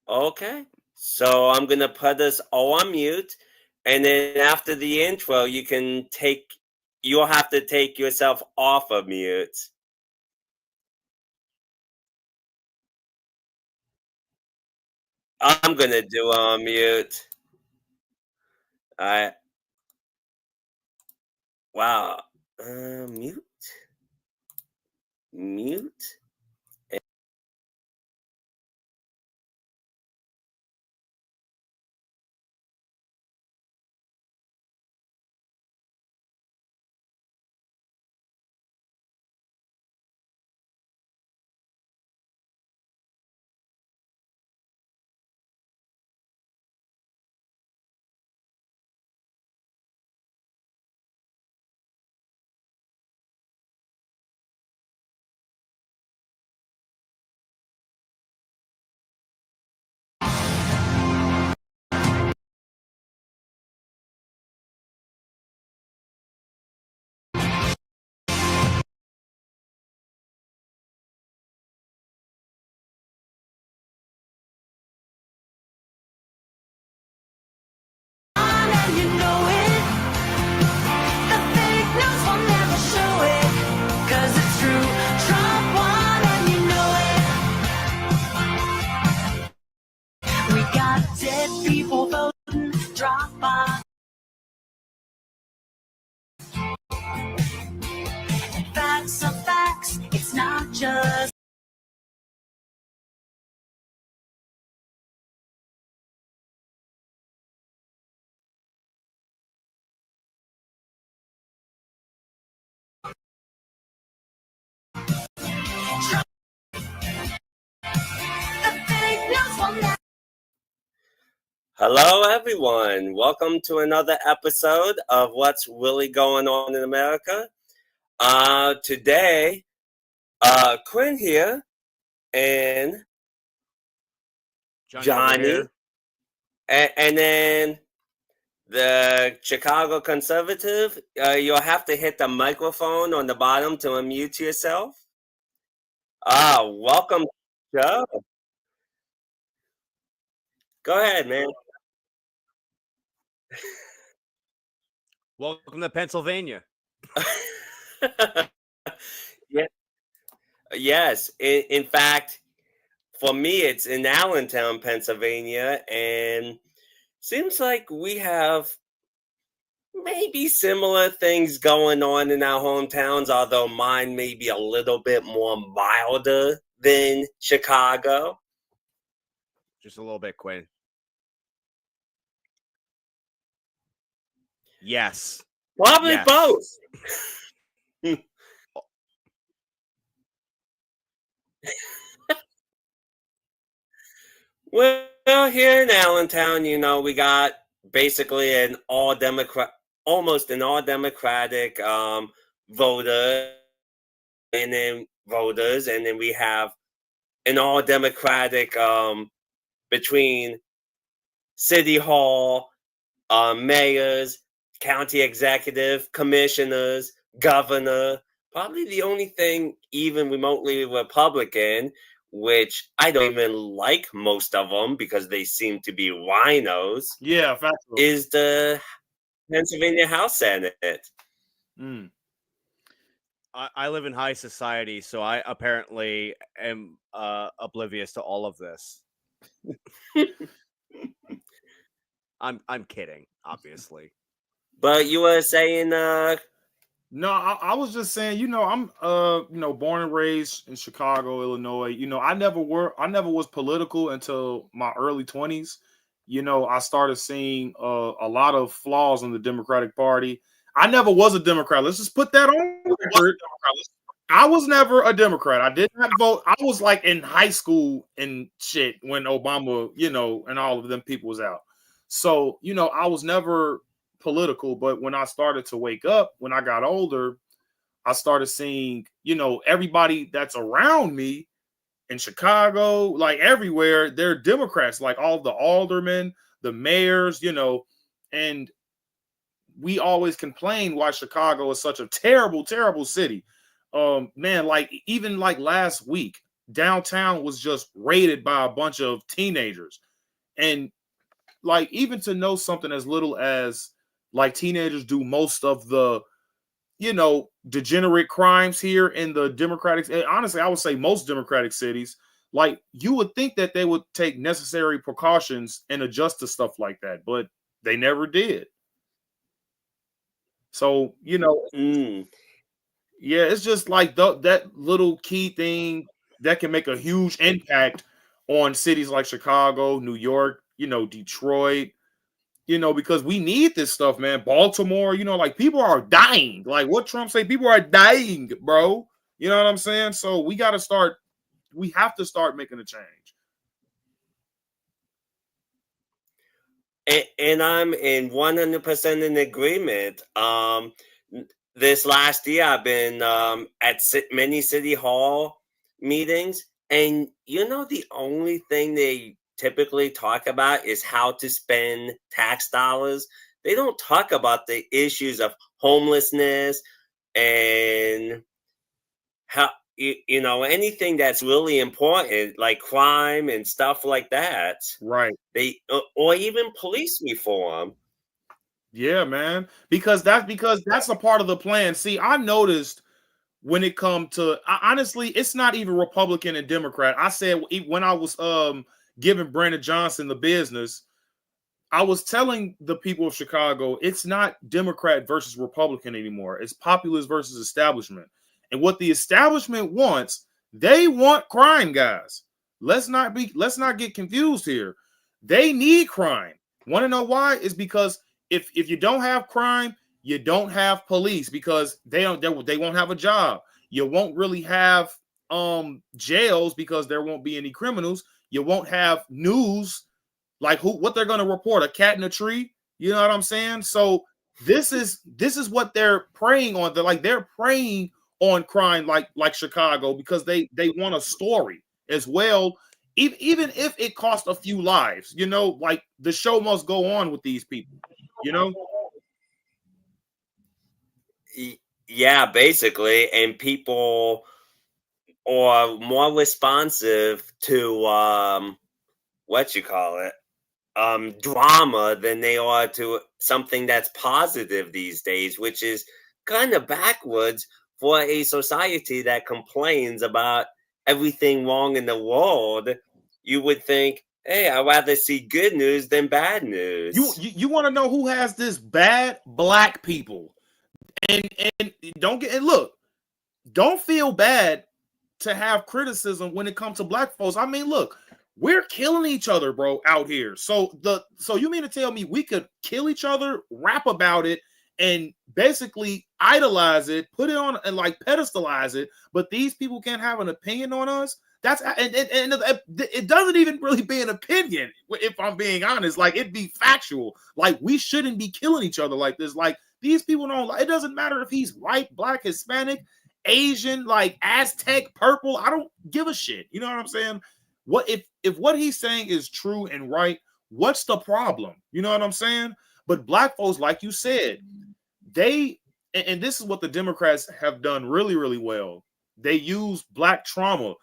Okay. So I'm gonna put us all on mute, and then after the intro, you'll have to take yourself off of mute. I'm gonna do on mute. I wow. Mute, mute. It's not just Hello, everyone. Welcome to another episode of What's Really Going On in America. Today, Quinn here and Johnny, and then the Chicago conservative. You'll have to hit the microphone on the bottom to unmute yourself. Welcome, Joe. Go ahead, man. Welcome to Pennsylvania. Yeah. Yes. In fact, for me, it's in Allentown, Pennsylvania, and seems like we have maybe similar things going on in our hometowns, although mine may be a little bit more milder than Chicago. Just a little bit, Quinn. Yes. Probably Yes. both. Well, here in Allentown, we got basically almost an all Democratic voter, and then voters, and then we have an all Democratic between city hall, mayors, county executive, commissioners, governor. Probably the only thing even remotely Republican, which I don't even like most of them because they seem to be rhinos, yeah, factual. is the Pennsylvania House Senate. I live in high society, so I apparently am oblivious to all of this. I'm kidding, obviously. But you were saying, No, I was just saying, I'm born and raised in Chicago, Illinois. I never was political until my early 20s. I started seeing a lot of flaws in the Democratic Party. I never was a Democrat. Let's just put that on record. I was never a Democrat. I did not vote. I was like in high school and shit when Obama, and all of them people was out. So, I was never political, but when I started to wake up, when I got older, I started seeing, everybody that's around me in Chicago, like everywhere, they're Democrats, like all the aldermen, the mayors, and we always complain why Chicago is such a terrible, terrible city. Man, like even like last week, downtown was just raided by a bunch of teenagers. And like, even to know something as little as like teenagers do most of the, you know, degenerate crimes here in the democratic, honestly, I would say most democratic cities, like you would think that they would take necessary precautions and adjust to stuff like that, but they never did. So, you know, yeah, it's just like that little key thing that can make a huge impact on cities like Chicago, New York, you know, Detroit, you know, because we need this stuff, man. Baltimore, you know, like people are dying. Like what Trump say, people are dying, bro. You know what I'm saying? So we got to start, we have to start making a change. And I'm in 100% in agreement. This last year, I've been at many city hall meetings, and you know, the only thing they typically talk about is how to spend tax dollars. They don't talk about the issues of homelessness and how, you know, anything that's really important, like crime and stuff like that. Right. They or even police reform. Yeah, man. Because that's a part of the plan. See, I noticed when it come to honestly, it's not even Republican and Democrat. I said when I was giving Brandon Johnson the business, I was telling the people of Chicago, it's not Democrat versus Republican anymore. It's populist versus establishment. And what the establishment wants, they want crime, guys. Let's not get confused here. They need crime. Want to know why? Is because if you don't have crime, you don't have police, because they won't have a job. You won't really have jails because there won't be any criminals. You won't have news, like what they're going to report, a cat in a tree. You know what I'm saying? So this is what they're preying on. They're preying on crime, like Chicago, because they want a story as well. Even if it costs a few lives, you know, like the show must go on with these people, you know. Yeah, basically, and people are more responsive to what you call it, drama, than they are to something that's positive these days, which is kind of backwards for a society that complains about everything wrong in the world. You would think, hey, I'd rather see good news than bad news. You want to know who has this bad? Black people. And don't get, and look, don't feel bad to have criticism when it comes to black folks. I mean, look, we're killing each other, bro, out here. So you mean to tell me we could kill each other, rap about it, and basically idolize it, put it on and like pedestalize it, but these people can't have an opinion on us? That's and it doesn't even really be an opinion, if I'm being honest. Like, it'd be factual. Like, we shouldn't be killing each other like this. Like, these people don't, it doesn't matter if he's white, black, Hispanic, Asian, like Aztec, purple. I don't give a shit. You know what I'm saying? What if what he's saying is true and right? What's the problem? You know what I'm saying? But black folks, like you said, and this is what the Democrats have done really, really well. They use black trauma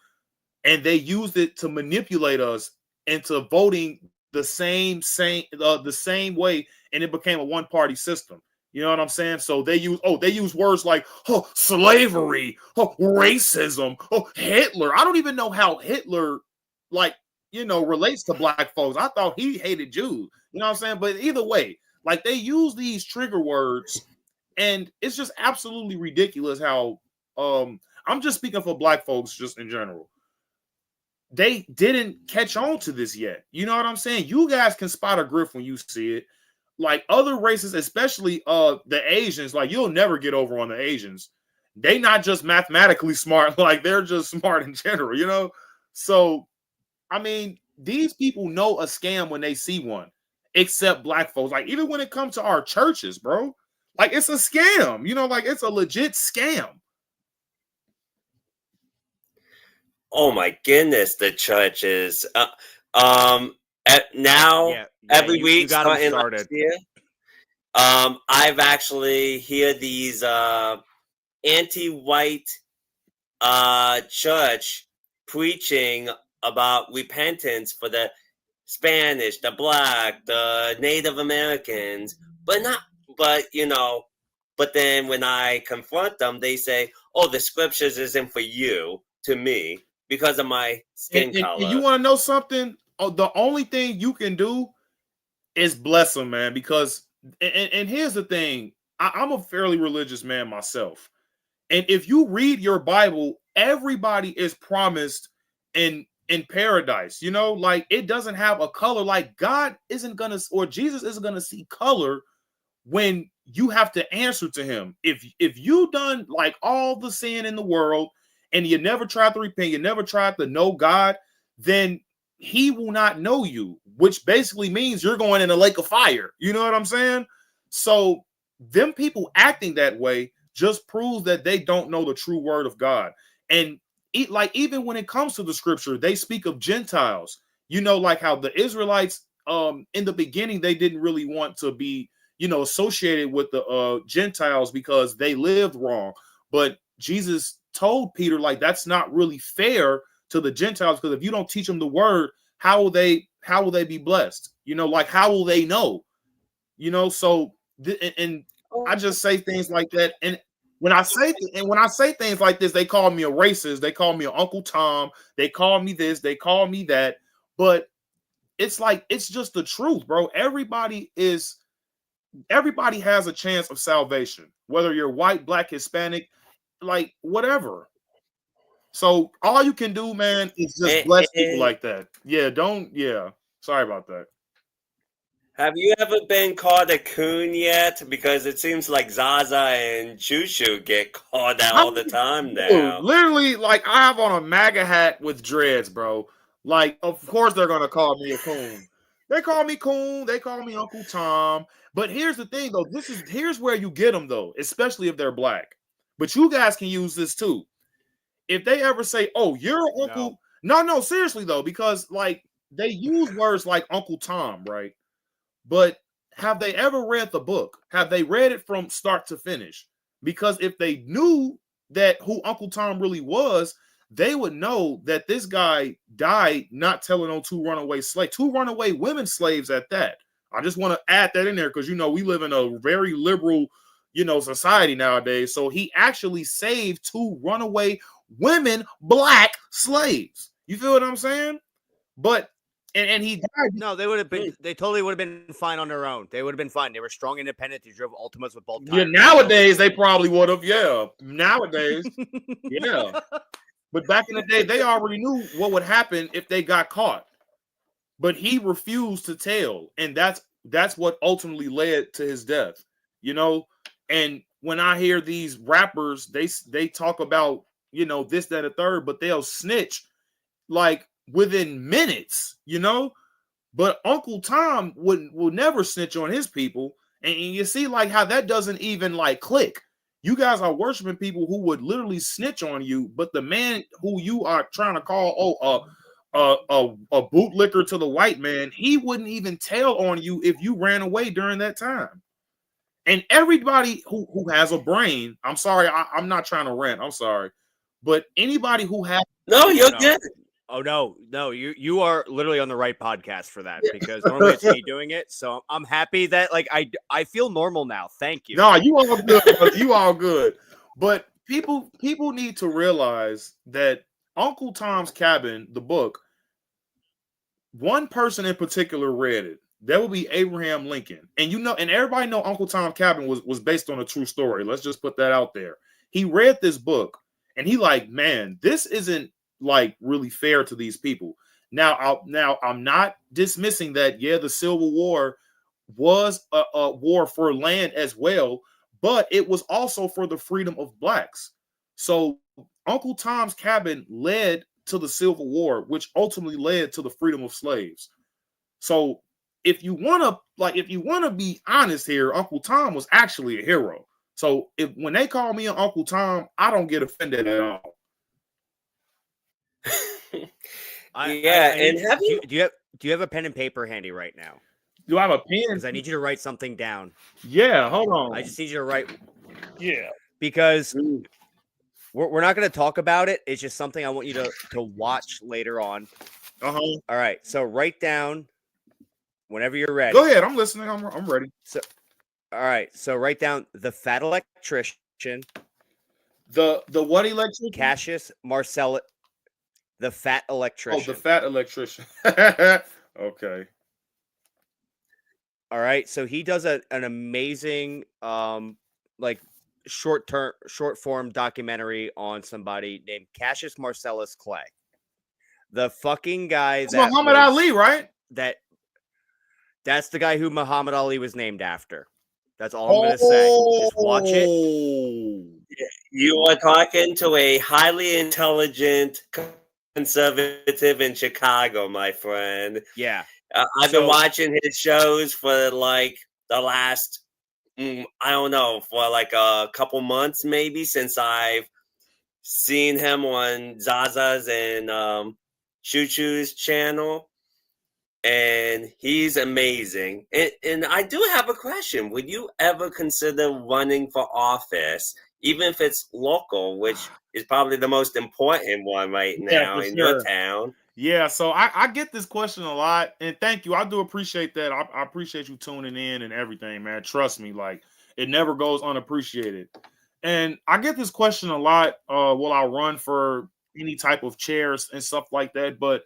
and they used it to manipulate us into voting the same way, and it became a one-party system. You know what I'm saying? So they use words like, oh, slavery, oh, racism, oh, Hitler. I don't even know how Hitler, like, you know, relates to black folks. I thought he hated Jews. You know what I'm saying? But either way, like, they use these trigger words, and it's just absolutely ridiculous how I'm just speaking for black folks just in general. They didn't catch on to this yet. You know what I'm saying? You guys can spot a grift when you see it. Like, other races, especially the Asians, like, you'll never get over on the Asians. They not just mathematically smart, like, they're just smart in general, you know? So, I mean, these people know a scam when they see one, except black folks. Like, even when it comes to our churches, bro, like, it's a scam, you know, like, it's a legit scam. Oh my goodness, the churches. Now every week you got them starting started. last year, I've actually hear these anti-white church preaching about repentance for the Spanish, the Black, the Native Americans, but but then when I confront them, they say, "Oh, the scriptures isn't for you," to me because of my skin color. And you want to know something? Oh, the only thing you can do is bless them, man. Because and here's the thing: I'm a fairly religious man myself, and if you read your Bible, everybody is promised in paradise. Like it doesn't have a color. Like God isn't gonna, or Jesus isn't gonna see color when you have to answer to him. If you done like all the sin in the world and you never tried to repent, you never tried to know God, then he will not know you, which basically means you're going in a lake of fire. You know what I'm saying? So them people acting that way just proves that they don't know the true word of God. And like even when it comes to the scripture, they speak of Gentiles. Like how the Israelites in the beginning, they didn't really want to be associated with the Gentiles because they lived wrong. But Jesus told Peter, like, that's not really fair to the Gentiles, because if you don't teach them the word, how will they be blessed? Like, how will they know? So and I just say things like that. And when I say things like this, they call me a racist, they call me an Uncle Tom, they call me this, they call me that. But it's like, it's just the truth, bro. Everybody has a chance of salvation, whether you're white, black, Hispanic, like whatever. So all you can do, man, is just bless people like that. Yeah. Sorry about that. Have you ever been called a coon yet? Because it seems like Zaza and Chushu get called out all the time now. Literally, like, I have on a MAGA hat with dreads, bro. Like, of course they're gonna call me a coon. They call me coon. They call me Uncle Tom. But here's the thing, though. Here's where you get them, though, especially if they're black. But you guys can use this too. If they ever say, "Oh, you're Uncle," no, seriously though, because like they use words like Uncle Tom, right? But have they ever read the book? Have they read it from start to finish? Because if they knew that who Uncle Tom really was, they would know that this guy died not telling on two runaway women slaves at that. I just want to add that in there because, we live in a very liberal, society nowadays. So he actually saved two runaway women, black slaves. You feel what I'm saying? But and he died. No, they would have been. They totally would have been fine on their own. They would have been fine. They were strong, independent. They drove Ultimas with both tires. Yeah, nowadays they probably would have. Yeah, nowadays, yeah. But back in the day, they already knew what would happen if they got caught. But he refused to tell, and that's what ultimately led to his death. And when I hear these rappers, they talk about this, that, and third, but they'll snitch like within minutes, But Uncle Tom will never snitch on his people. And you see like how that doesn't even like click. You guys are worshiping people who would literally snitch on you, but the man who you are trying to call a bootlicker to the white man, he wouldn't even tell on you if you ran away during that time. And everybody who has a brain, I'm sorry, I'm not trying to rant, I'm sorry, but anybody who has you're good. Oh no, you are literally on the right podcast for that, because normally it's me doing it. So I'm happy that like I feel normal now. Thank you. No, you all good. You all good. But people need to realize that Uncle Tom's Cabin, the book, one person in particular read it. That would be Abraham Lincoln. And and everybody know Uncle Tom's Cabin was based on a true story. Let's just put that out there. He read this book and he like, man, this isn't like really fair to these people. Now I'm not dismissing that. Yeah, the Civil War was a war for land as well, but it was also for the freedom of blacks. So Uncle Tom's Cabin led to the Civil War, which ultimately led to the freedom of slaves. So if you want to be honest here, Uncle Tom was actually a hero. So when they call me an Uncle Tom, I don't get offended at all. Do you have a pen and paper handy right now? Do I have a pen? Because I need you to write something down. Yeah, hold on. I just need you to write. Yeah. Because We're not going to talk about it. It's just something I want you to watch later on. Uh-huh. All right. So write down whenever you're ready. Go ahead. I'm listening. I'm ready. So, all right. So write down The Fat Electrician. The what electrician? Cassius Marcellus. The Fat Electrician. Oh, the Fat Electrician. Okay. All right. So he does an amazing like short form documentary on somebody named Cassius Marcellus Clay. The fucking guy That's Muhammad Ali, right? That's the guy who Muhammad Ali was named after. That's all I'm gonna say. Just watch it. You are talking to a highly intelligent conservative in Chicago, my friend. Yeah. I've been watching his shows for like the last, I don't know, for like a couple months maybe, since I've seen him on Zaza's and Choo Choo's channel. And he's amazing. And I do have a question. Would you ever consider running for office, even if it's local, which is probably the most important one right now in your town? Yeah, so I get this question a lot, and thank you. I do appreciate that. I appreciate you tuning in and everything, man. Trust me, like it never goes unappreciated. And I get this question a lot. Will I run for any type of chairs and stuff like that?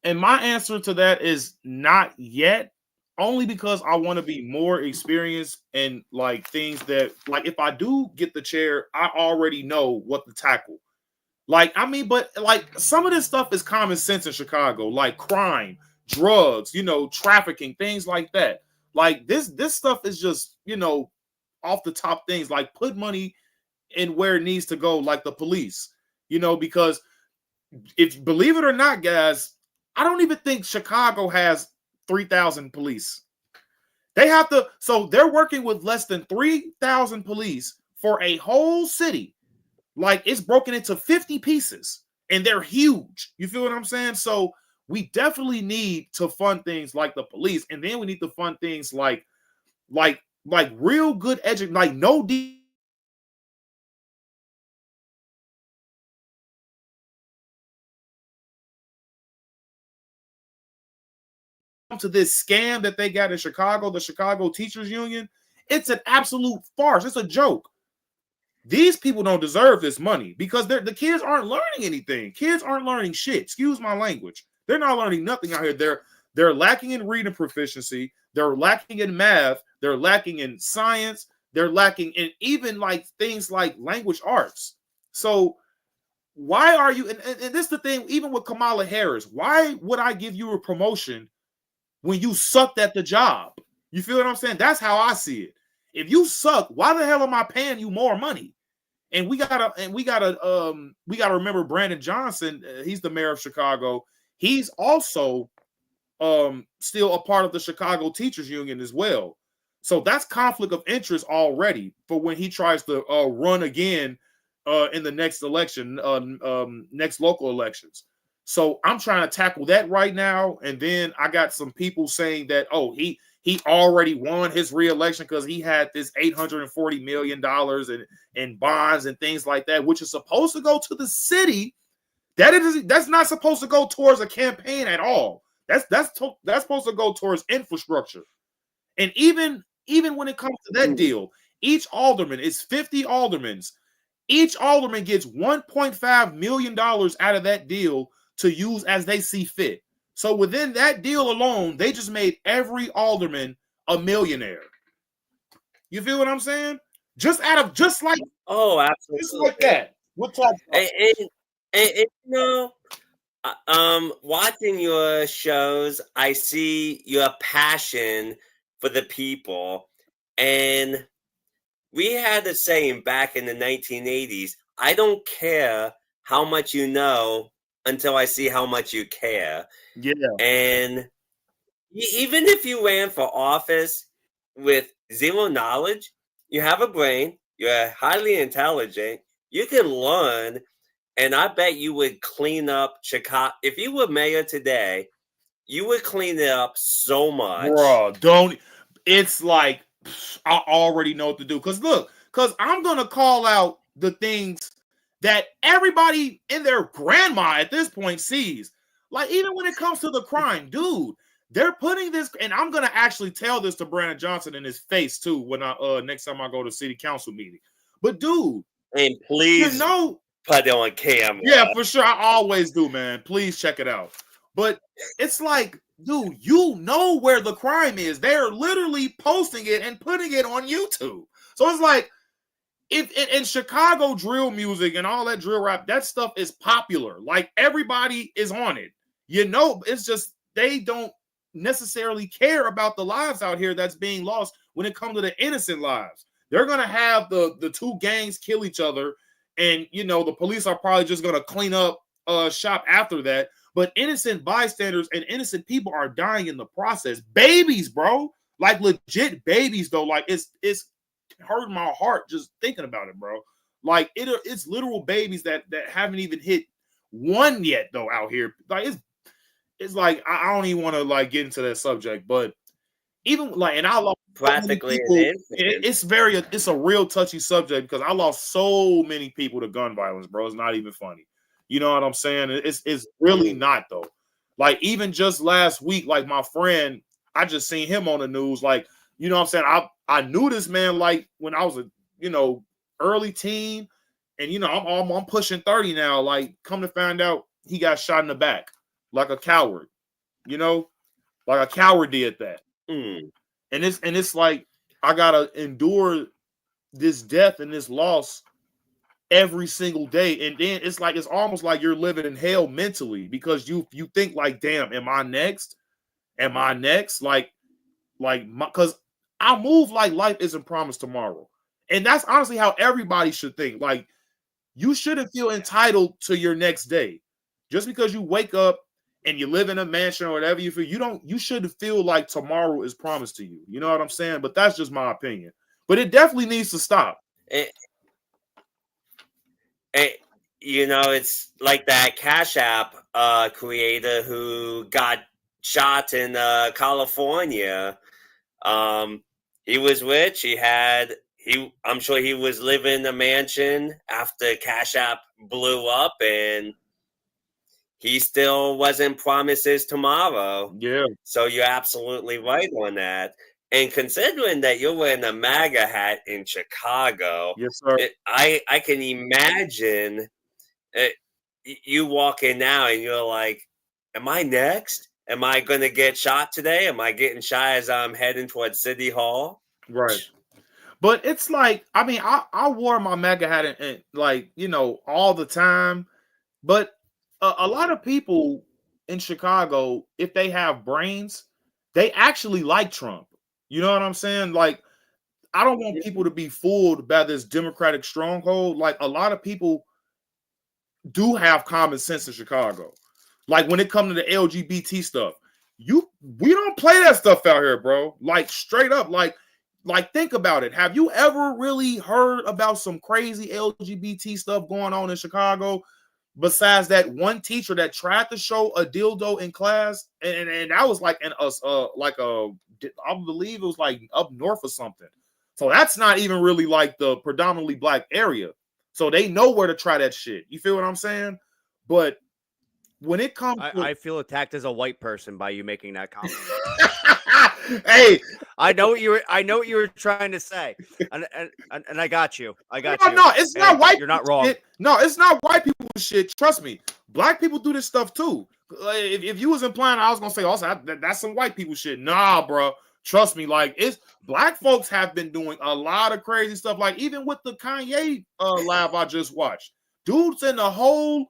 And my answer to that is not yet, only because I want to be more experienced and like things that, like if I do get the chair, I already know what to tackle. Like, I mean, but like some of this stuff is common sense in Chicago, like crime, drugs, trafficking, things like that. Like this stuff is just, off the top things, like put money in where it needs to go, like the police, because if believe it or not, guys, I don't even think Chicago has 3,000 police. So they're working with less than 3,000 police for a whole city. Like it's broken into 50 pieces and they're huge. You feel what I'm saying? So we definitely need to fund things like the police, and then we need to fund things like real good education, like no to this scam that they got in Chicago, the Chicago Teachers Union. It's an absolute farce. It's a joke. These people don't deserve this money because the kids aren't learning anything. Kids aren't learning shit. Excuse my language. They're not learning nothing out here. They're lacking in reading proficiency. They're lacking in math. They're lacking in science. They're lacking in even like things like language arts. So why are you? And this is the thing. Even with Kamala Harris, why would I give you a promotion when you sucked at the job? You feel what I'm saying? That's how I see it. If you suck, why the hell am I paying you more money? And we gotta remember Brandon Johnson. He's the mayor of Chicago. He's also still a part of the Chicago Teachers Union as well. So that's conflict of interest already for when he tries to run again in the next election, next local elections. So I'm trying to tackle that right now. And then I got some people saying that, he already won his reelection because he had this $840 million in bonds and things like that, which is supposed to go to the city. That's not supposed to go towards a campaign at all. That's supposed to go towards infrastructure. And even when it comes to that deal, each alderman is 50 aldermans. Each alderman gets $1.5 million out of that deal to use as they see fit. So within that deal alone, they just made every alderman a millionaire. You feel what I'm saying? Just like absolutely, just like that. We'll talk. Watching your shows, I see your passion for the people, and we had the saying back in the 1980s: "I don't care how much you know until I see how much you care." Yeah. And even if you ran for office with zero knowledge, you have a brain, you're highly intelligent, you can learn, and I bet you would clean up Chicago. If you were mayor today, you would clean it up so much. Bro, it's like I already know what to do. Because I'm going to call out the things that everybody and their grandma at this point sees. Like, even when it comes to the crime, dude, they're putting this, and I'm gonna actually tell this to Brandon Johnson in his face too when I next time I go to city council meeting. But dude, And please put it on camera. Yeah, for sure. I always do, man. Please check it out. But it's like, dude, you know where the crime is. They're literally posting it and putting it on YouTube. So it's like, if in Chicago drill music and all that drill rap, that stuff is popular. Like, everybody is on it. You know, it's just they don't necessarily care about the lives out here that's being lost when it comes to the innocent lives. They're gonna have the two gangs kill each other, and you know the police are probably just gonna clean up shop after that. But innocent bystanders and innocent people are dying in the process. Babies, bro, like legit babies, though. Like it's hurting my heart just thinking about it, bro. Like it's literal babies that haven't even hit one yet, though, out here. Like it's like I don't even want to like get into that subject, but even like, and I lost practically people, it's a real touchy subject because I lost so many people to gun violence, bro. It's not even funny. You know what I'm saying? It's really not, though. Like, even just last week, like my friend, I just seen him on the news. Like, you know what I'm saying? I knew this man like when I was a early teen, and I'm pushing 30 now. Like, come to find out, he got shot in the back like a coward. Like a coward did that. And it's like I gotta endure this death and this loss every single day, and then it's almost like you're living in hell mentally because you think like, damn, am I next? Like because I move like life isn't promised tomorrow, and that's honestly how everybody should think. Like, you shouldn't feel entitled to your next day just because you wake up and you live in a mansion or whatever you feel. You shouldn't feel like tomorrow is promised to you. You know what I'm saying? But that's just my opinion. But it definitely needs to stop. It's like that Cash App creator who got shot in California. He was rich. I'm sure he was living in a mansion after Cash App blew up, and he still wasn't promised his tomorrow. Yeah. So you're absolutely right on that. And considering that you're wearing a MAGA hat in Chicago, yes, sir. I can imagine you walk in now and you're like, am I next? Am I going to get shot today? Am I getting shot as I'm heading towards City Hall? Right. But it's like, I mean, I wore my MAGA hat and like, all the time. But a lot of people in Chicago, if they have brains, they actually like Trump. You know what I'm saying? Like, I don't want people to be fooled by this Democratic stronghold. Like, a lot of people do have common sense in Chicago. Like, when it comes to the LGBT stuff, we don't play that stuff out here, bro. Like, straight up, like think about it. Have you ever really heard about some crazy LGBT stuff going on in Chicago? Besides that one teacher that tried to show a dildo in class, and that was like I believe it was like up north or something. So that's not even really like the predominantly black area. So they know where to try that shit. You feel what I'm saying? But when it comes, I feel attacked as a white person by you making that comment. Hey, I know what you were trying to say, and I got you. No, it's not white. You're not wrong. No, it's not white people shit. Trust me, black people do this stuff too. If you was implying, I was gonna say also that's some white people shit. Nah, bro. Trust me, like it's black folks have been doing a lot of crazy stuff. Like even with the Kanye live I just watched, dude's in the whole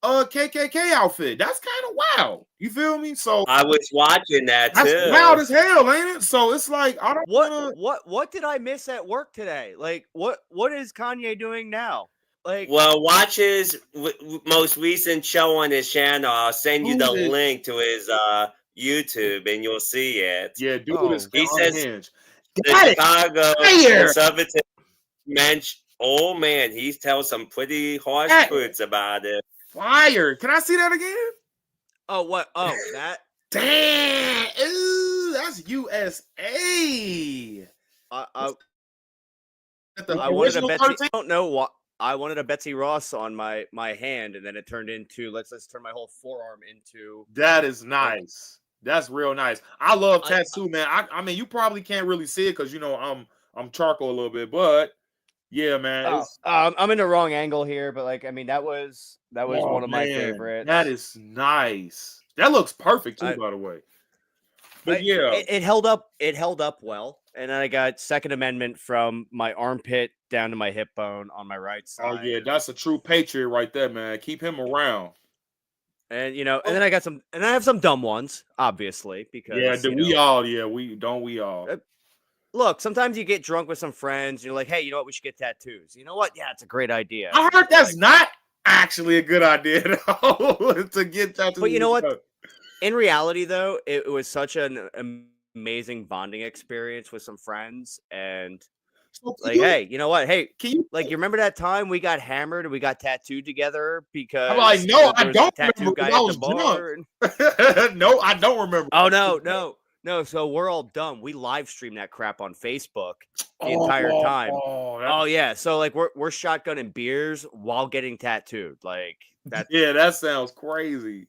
KKK outfit. That's kind of wild. You feel me? So I was watching that too. That's wild as hell, ain't it? So it's like I don't. What did I miss at work today? Like what is Kanye doing now? Like, well, watch his most recent show on his channel. I'll send you the link to his YouTube, and you'll see it. Yeah, dude is he says unhinged. the Chicago conservative mensch. Oh man, he tells some pretty harsh truths about it. Fire! Can I see that again? Oh, what? Oh, that. Damn! Ooh, that's USA. I wanted to bet you don't know what. I wanted a Betsy Ross on my hand, and then it turned into let's turn my whole forearm into That is like nice. That's real nice. I love I tattoo, man. I mean, you probably can't really see it because I'm charcoal a little bit, but yeah, man. oh, It's I'm in the wrong angle here, but like I mean that was oh one of my man, that favorites. is nice. That looks perfect too, I, by the way. But yeah, it held up well, and then I got Second Amendment from my armpit down to my hip bone on my right oh side. yeah, that's a true patriot right there, man. Keep him around. And you know, and Oh, then I have some dumb ones, obviously, yeah, because do you we know, all? Yeah, we all. uh, look, sometimes you get drunk with some friends, and you're like, hey, you know what, we should get tattoos. You know what? Yeah, it's a great idea. I heard You're that's like, not actually a good idea though, to get but you know what? tattoos. In reality, though, it was such an amazing bonding experience with some friends, and So like, hey, you know what? Hey, can you? like, you remember that time we got hammered and we got tattooed together I'm like, because no, I there was a don't tattoo remember guy because I at the was drunk. bar? And No, I don't remember. oh no! So we're all dumb. We live streamed that crap on Facebook the entire time. That's, Oh yeah, so like we're shotgunning beers while getting tattooed. Like that, yeah, that sounds crazy.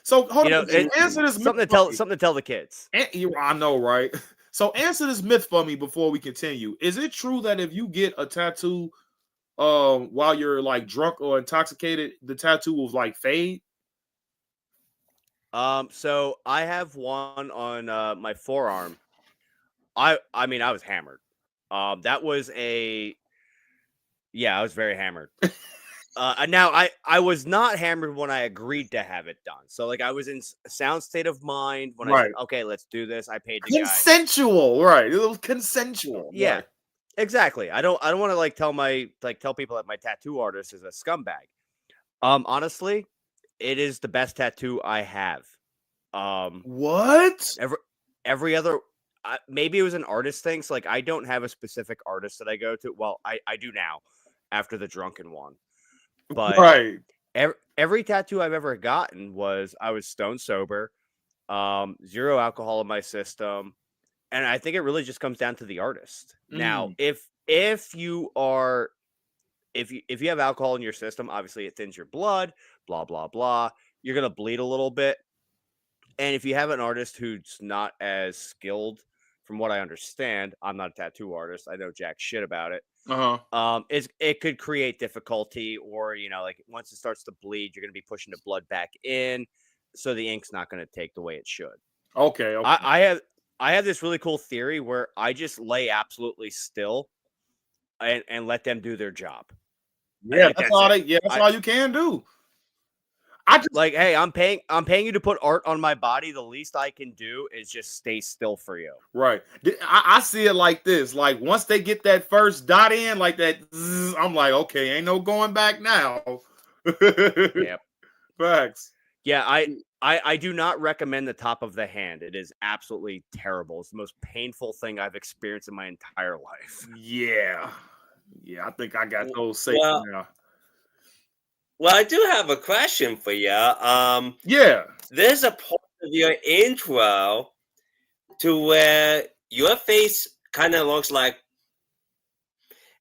So hold you know, on, just answer this myth for me. something to tell the kids. I know, right? So answer this myth for me before we continue. Is it true that if you get a tattoo while you're like drunk or intoxicated, the tattoo will like fade? So I have one on my forearm. I mean I was hammered. That was I was very hammered. Now I was not hammered when I agreed to have it done. So like I was in a sound state of mind when I said, Right. "Okay, let's do this." I paid the guy. Consensual, right. It was consensual. Yeah, Right. exactly. I don't want to like tell people that my tattoo artist is a scumbag. Honestly, it is the best tattoo I have. Um, What? every other maybe it was an artist thing. So like I don't have a specific artist that I go to. Well, I do now after the drunken one, but Right. every tattoo I've ever gotten was I was stone sober, zero alcohol in my system, and I think it really just comes down to the artist. Now, Mm. if you are if you have alcohol in your system, obviously it thins your blood, blah blah blah. You're gonna bleed a little bit, and if you have an artist who's not as skilled, from what I understand, I'm not a tattoo artist. I know jack shit about it. Uh-huh. It could create difficulty, or you know, like once it starts to bleed, you're going to be pushing the blood back in, so the ink's not going to take the way it should. Okay, okay. I have this really cool theory where I just lay absolutely still and let them do their job. Yeah, Like that's it. that's all you can do. I just Like, hey, I'm paying you to put art on my body. The least I can do is just stay still for you. right. I see it like this. Like once they get that first dot in, like that, zzz, I'm like, okay, ain't no going back now. Yep. Facts. Yeah, I do not recommend the top of the hand. It is absolutely terrible. It's the most painful thing I've experienced in my entire life. Yeah. Yeah, I think I got those safe Well, now. well, I do have a question for you. Yeah. There's a part of your intro to where your face kind of looks like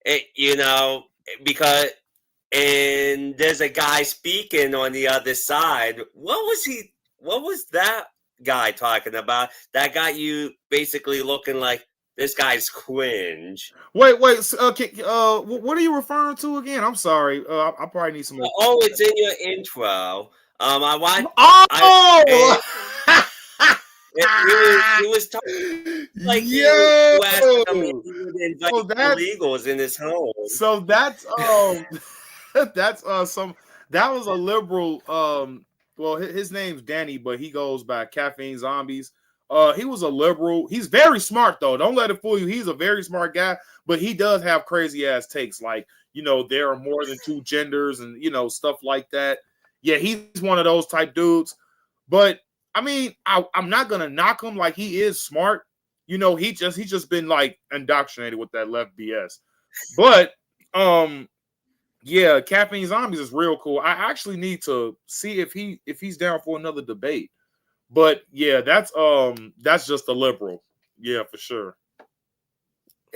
it, because and there's a guy speaking on the other side. What was that guy talking about? That got you basically looking like this guy's cringe. Wait. What are you referring to again? I'm sorry. I probably need some more. Oh, it's in your intro. I watched. Oh, He was talking like he yo. asked him if he would invite So that's illegals in his home. so that's that's that was a liberal well his name's Danny, but he goes by Caffeine Zombies. He was a liberal. He's very smart though. Don't let it fool you. He's a very smart guy, but he does have crazy ass takes like, there are more than two genders and stuff like that. Yeah, he's one of those type dudes. But I mean, I'm not gonna knock him. Like he is smart. He's just been like indoctrinated with that left BS. But yeah, Caffeine Zombies is real cool. I actually need to see if he's down for another debate. But yeah, that's just a liberal. Yeah, for sure.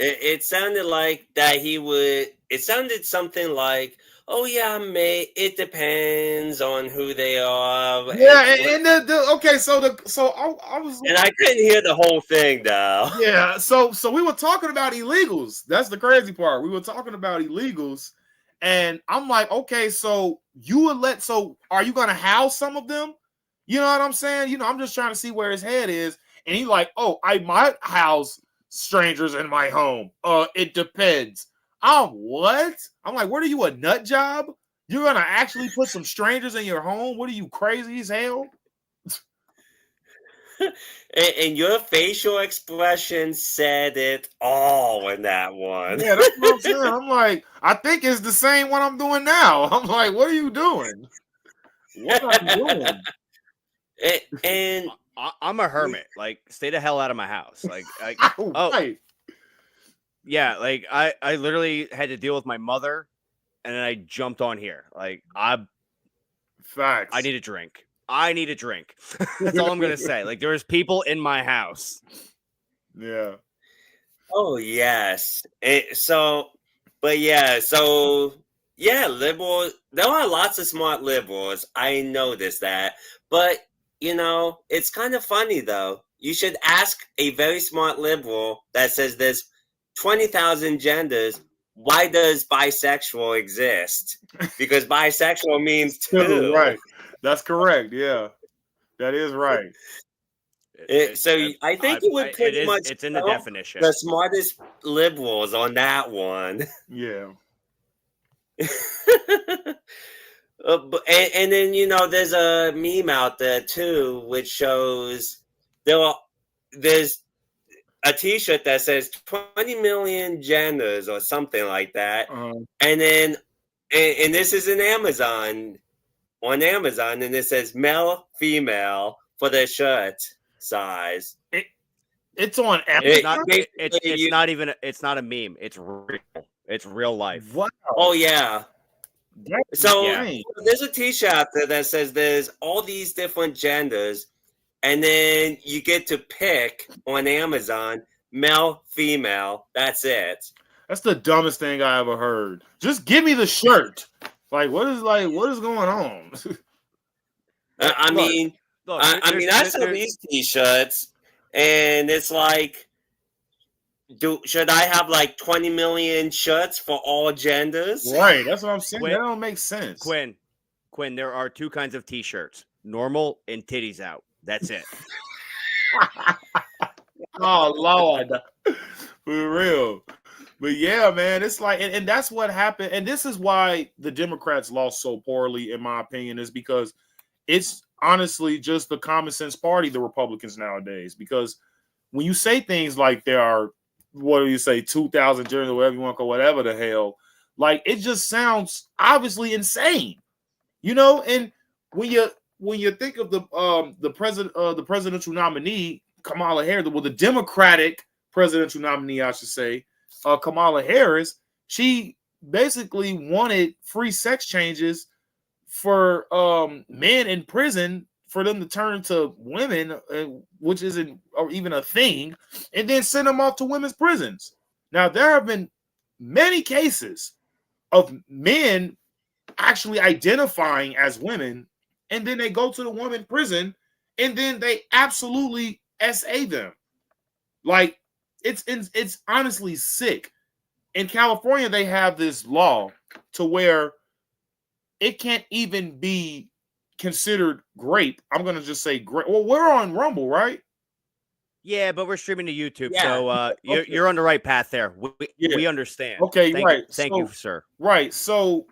It sounded like that he would. It sounded something like, "Oh yeah, mate. It depends on who they are." Yeah, and okay, so I was And I couldn't hear the whole thing though. yeah, so we were talking about illegals. That's the crazy part. We were talking about illegals, and I'm like, okay, so you would let so are you gonna house some of them? You know what I'm saying? You know, I'm just trying to see where his head is. And he's like, oh, I might house strangers in my home. It depends. What? I'm like, what are you, a nut job? You're gonna actually put some strangers in your home? What are you, crazy as hell? And your facial expression said it all in that one. Yeah, that's what I'm saying. I'm like, I think it's the same one I'm doing now. I'm like, what are you doing? What are you doing? And I'm a hermit. Like, stay the hell out of my house. Like, Right. yeah. Like, I literally had to deal with my mother, and then I jumped on here. Like, Facts. I need a drink. I need a drink. That's all I'm gonna say. Like, there's people in my house. Yeah. oh yes. But yeah, liberals. There are lots of smart liberals. I noticed that, but it's kind of funny though. You should ask a very smart liberal that says there's 20,000 genders. Why does bisexual exist? Because bisexual means two. Right. That's correct. Yeah. That is right. I think you would pretty much it's in the definition. the smartest liberals on that one. Yeah. And then there's a meme out there too, which shows there's a T-shirt that says 20 million genders or something like that, and then and this is in Amazon, on Amazon, and it says male, female for the shirt size. It's on Amazon. It's not a meme. It's real. It's real life. Wow. Oh yeah. So yeah. There's a T-shirt out there that says there's all these different genders, and then you get to pick on Amazon male, female. That's it. That's the dumbest thing I ever heard. Just give me the shirt. What is going on? I mean, I saw these T-shirts, and it's like, should I have like 20 million shirts for all genders? Right, that's what I'm saying. That don't make sense. Quinn, there are two kinds of T-shirts: normal and titties out. That's it. Oh Lord, for real. But yeah, man, it's like, and that's what happened. And this is why the Democrats lost so poorly, in my opinion, is because it's honestly just the common sense party, the Republicans nowadays. Because when you say things like there are, what do you say, 2,000 genders, whatever you want to call, whatever the hell, like it just sounds obviously insane, And when you think of the presidential nominee, Kamala Harris, well, the Democratic presidential nominee, I should say, Kamala Harris, she basically wanted free sex changes for men in prison, for them to turn to women, which isn't or even a thing, and then send them off to women's prisons. Now, there have been many cases of men actually identifying as women, and then they go to the women prison, and then they absolutely SA them. Like, it's honestly sick. In California, they have this law to where it can't even be considered grape. I'm gonna just say grape. Well, we're on Rumble, right? Yeah, but we're streaming to YouTube, Yeah. so you're on the right path there. We understand. Okay, right. Thank you, sir. Right. So,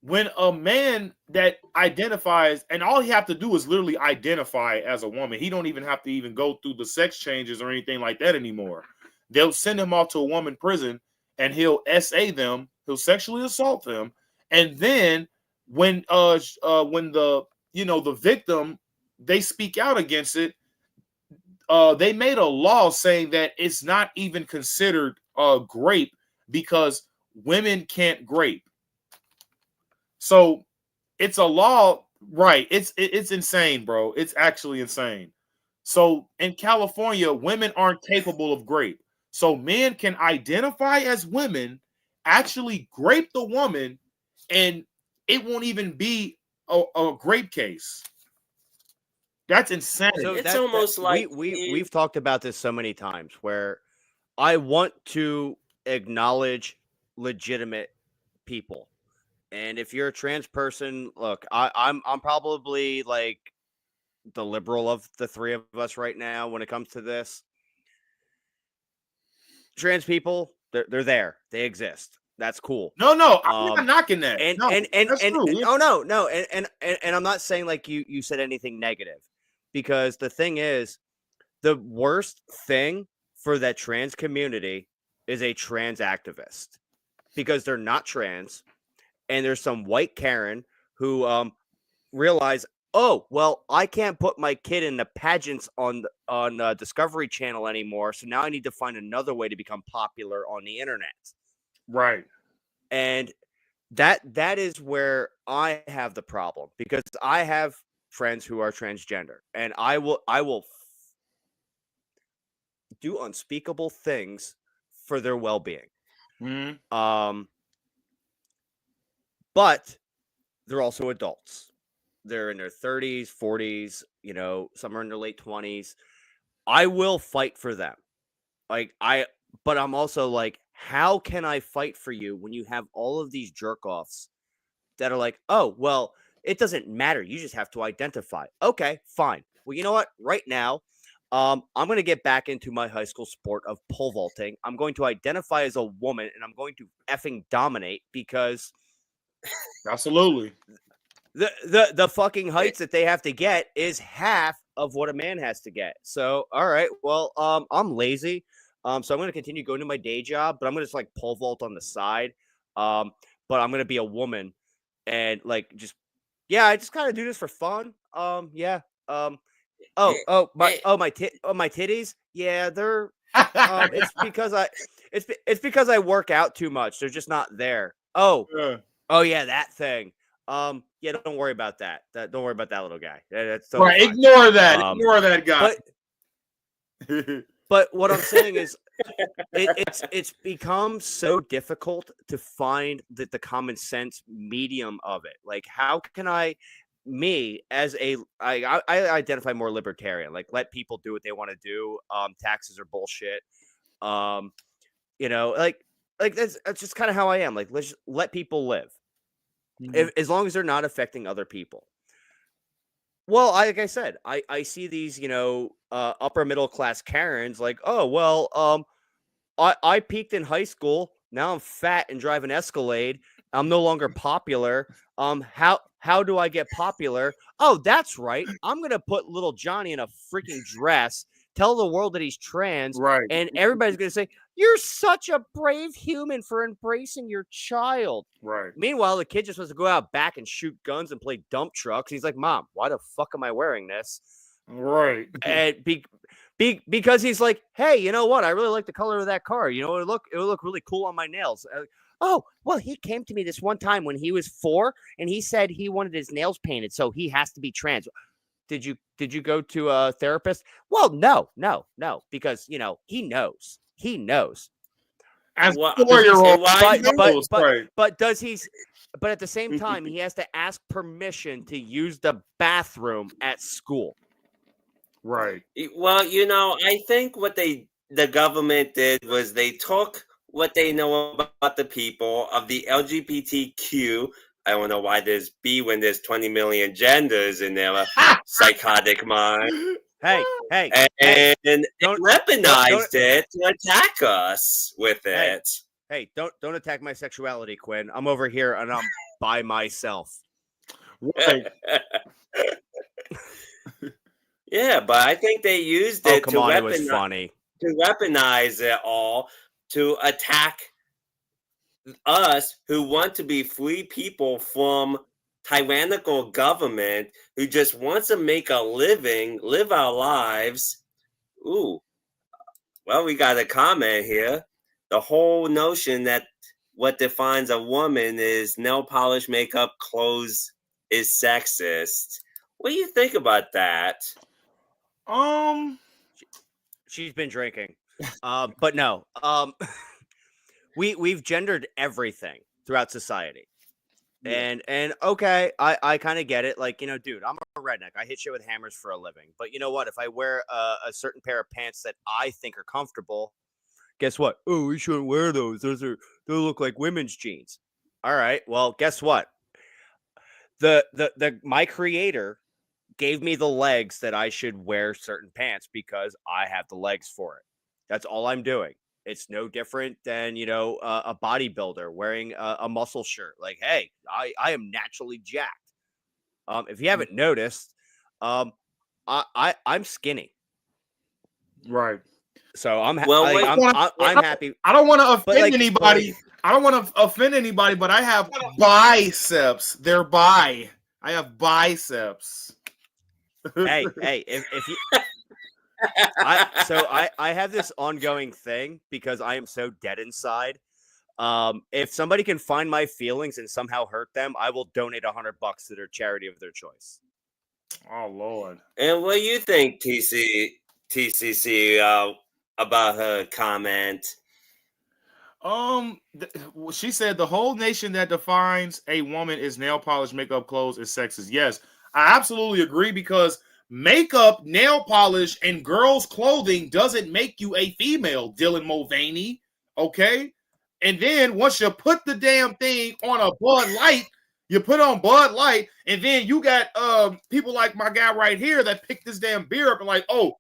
when a man that identifies, and all he have to do is literally identify as a woman, he don't even have to even go through the sex changes or anything like that anymore. They'll send him off to a woman prison, and he'll SA them. He'll sexually assault them, and then when the victim, they speak out against it, they made a law saying that it's not even considered grape because women can't grape. So it's a law, right? It's insane, bro. It's actually insane. So in California, women aren't capable of grape. So men can identify as women, actually grape the woman, and it won't even be a grape case. That's insanity. So It's almost like we've talked about this so many times where I want to acknowledge legitimate people. And if you're a trans person, look, I'm probably like the liberal of the three of us right now when it comes to this. Trans people, they're there. They exist. That's cool. No, I'm not knocking that. And No, that's true. Yeah. oh no, and I'm not saying like you said anything negative, because the thing is, the worst thing for that trans community is a trans activist, because they're not trans, and there's some white Karen who realize, oh well, I can't put my kid in the pageants on Discovery Channel anymore, so now I need to find another way to become popular on the internet. Right. And that is where I have the problem, because I have friends who are transgender, and I will do unspeakable things for their well-being. Mm-hmm. But they're also adults. They're in their 30s, 40s, some are in their late 20s. I will fight for them. But I'm also like, how can I fight for you when you have all of these jerk-offs that are like, oh, well, it doesn't matter. You just have to identify. Okay, fine. Well, you know what? Right now, I'm going to get back into my high school sport of pole vaulting. I'm going to identify as a woman, and I'm going to effing dominate, because Absolutely. the fucking heights that they have to get is half of what a man has to get. So, all right, well, I'm lazy. So I'm going to continue going to my day job, but I'm going to just like pole vault on the side. But I'm going to be a woman, and like I just kind of do this for fun. Yeah. My titties. Yeah, they're it's because I work out too much. They're just not there. Oh yeah, that thing. Yeah, don't worry about that. Don't worry about that little guy. That's totally right. fine. Ignore that. Ignore that guy. But what I'm saying is, it's become so difficult to find the common sense medium of it. Like, how can I identify more libertarian, like let people do what they want to do. Taxes are bullshit. Like that's just kind of how I am. Like, let's just let people live, as long as they're not affecting other people. Well, like I said, I see these, upper middle class Karens like, oh, well, I peaked in high school. Now I'm fat and drive an Escalade. I'm no longer popular. How do I get popular? Oh, that's right. I'm going to put little Johnny in a freaking dress, tell the world that he's trans, right, and everybody's going to say, you're such a brave human for embracing your child. Right. Meanwhile, the kid just wants to go out back and shoot guns and play dump trucks. He's like, Mom, why the fuck am I wearing this? Right. And because he's like, hey, you know what? I really like the color of that car. It would look really cool on my nails. Oh, well, he came to me this one time when he was 4, and he said he wanted his nails painted, so he has to be trans. Did you go to a therapist? Well, no, because he knows. He knows. As a 4-year-old, but does he? But at the same time, he has to ask permission to use the bathroom at school. Right. Well, I think what the government did was they took what they know about the people of the LGBTQ. I don't know why there's B when there's 20 million genders in their psychotic mind. Hey, and weaponized it to attack us with it. Hey, don't attack my sexuality, Quinn. I'm over here and I'm by myself. Right. Yeah, but I think they used it to it was funny. To weaponize it all to attack us who want to be free people from tyrannical government who just wants to make a living, live our lives. Ooh, well, we got a comment here. The whole notion that what defines a woman is nail polish, makeup, clothes is sexist. What do you think about that? She's been drinking. But no, we've gendered everything throughout society. Yeah. And okay, I kind of get it. Like, dude, I'm a redneck. I hit shit with hammers for a living. But you know what? If I wear a certain pair of pants that I think are comfortable, guess what? Oh, we shouldn't wear those. They look like women's jeans. All right. Well, guess what? My creator gave me the legs that I should wear certain pants because I have the legs for it. That's all I'm doing. It's no different than, a bodybuilder wearing a muscle shirt. Like, hey, I am naturally jacked. If you haven't noticed, I'm skinny. Right. So I'm Well, I'm happy. I don't want to offend like, anybody. I don't want to offend anybody, but I have biceps. They're bi. I have biceps. hey, if you I have this ongoing thing because I am so dead inside. If somebody can find my feelings and somehow hurt them, I will donate $100 to their charity of their choice. Oh Lord. and what do you think, TCC, about her comment? She said the whole nation that defines a woman is nail polish, makeup, clothes, is sexist. Yes, I absolutely agree because makeup, nail polish, and girls' clothing doesn't make you a female, Dylan Mulvaney. Okay, and then once you put the damn thing on a Bud Light, you put on Bud Light, and then you got people like my guy right here that picked this damn beer up and like, oh,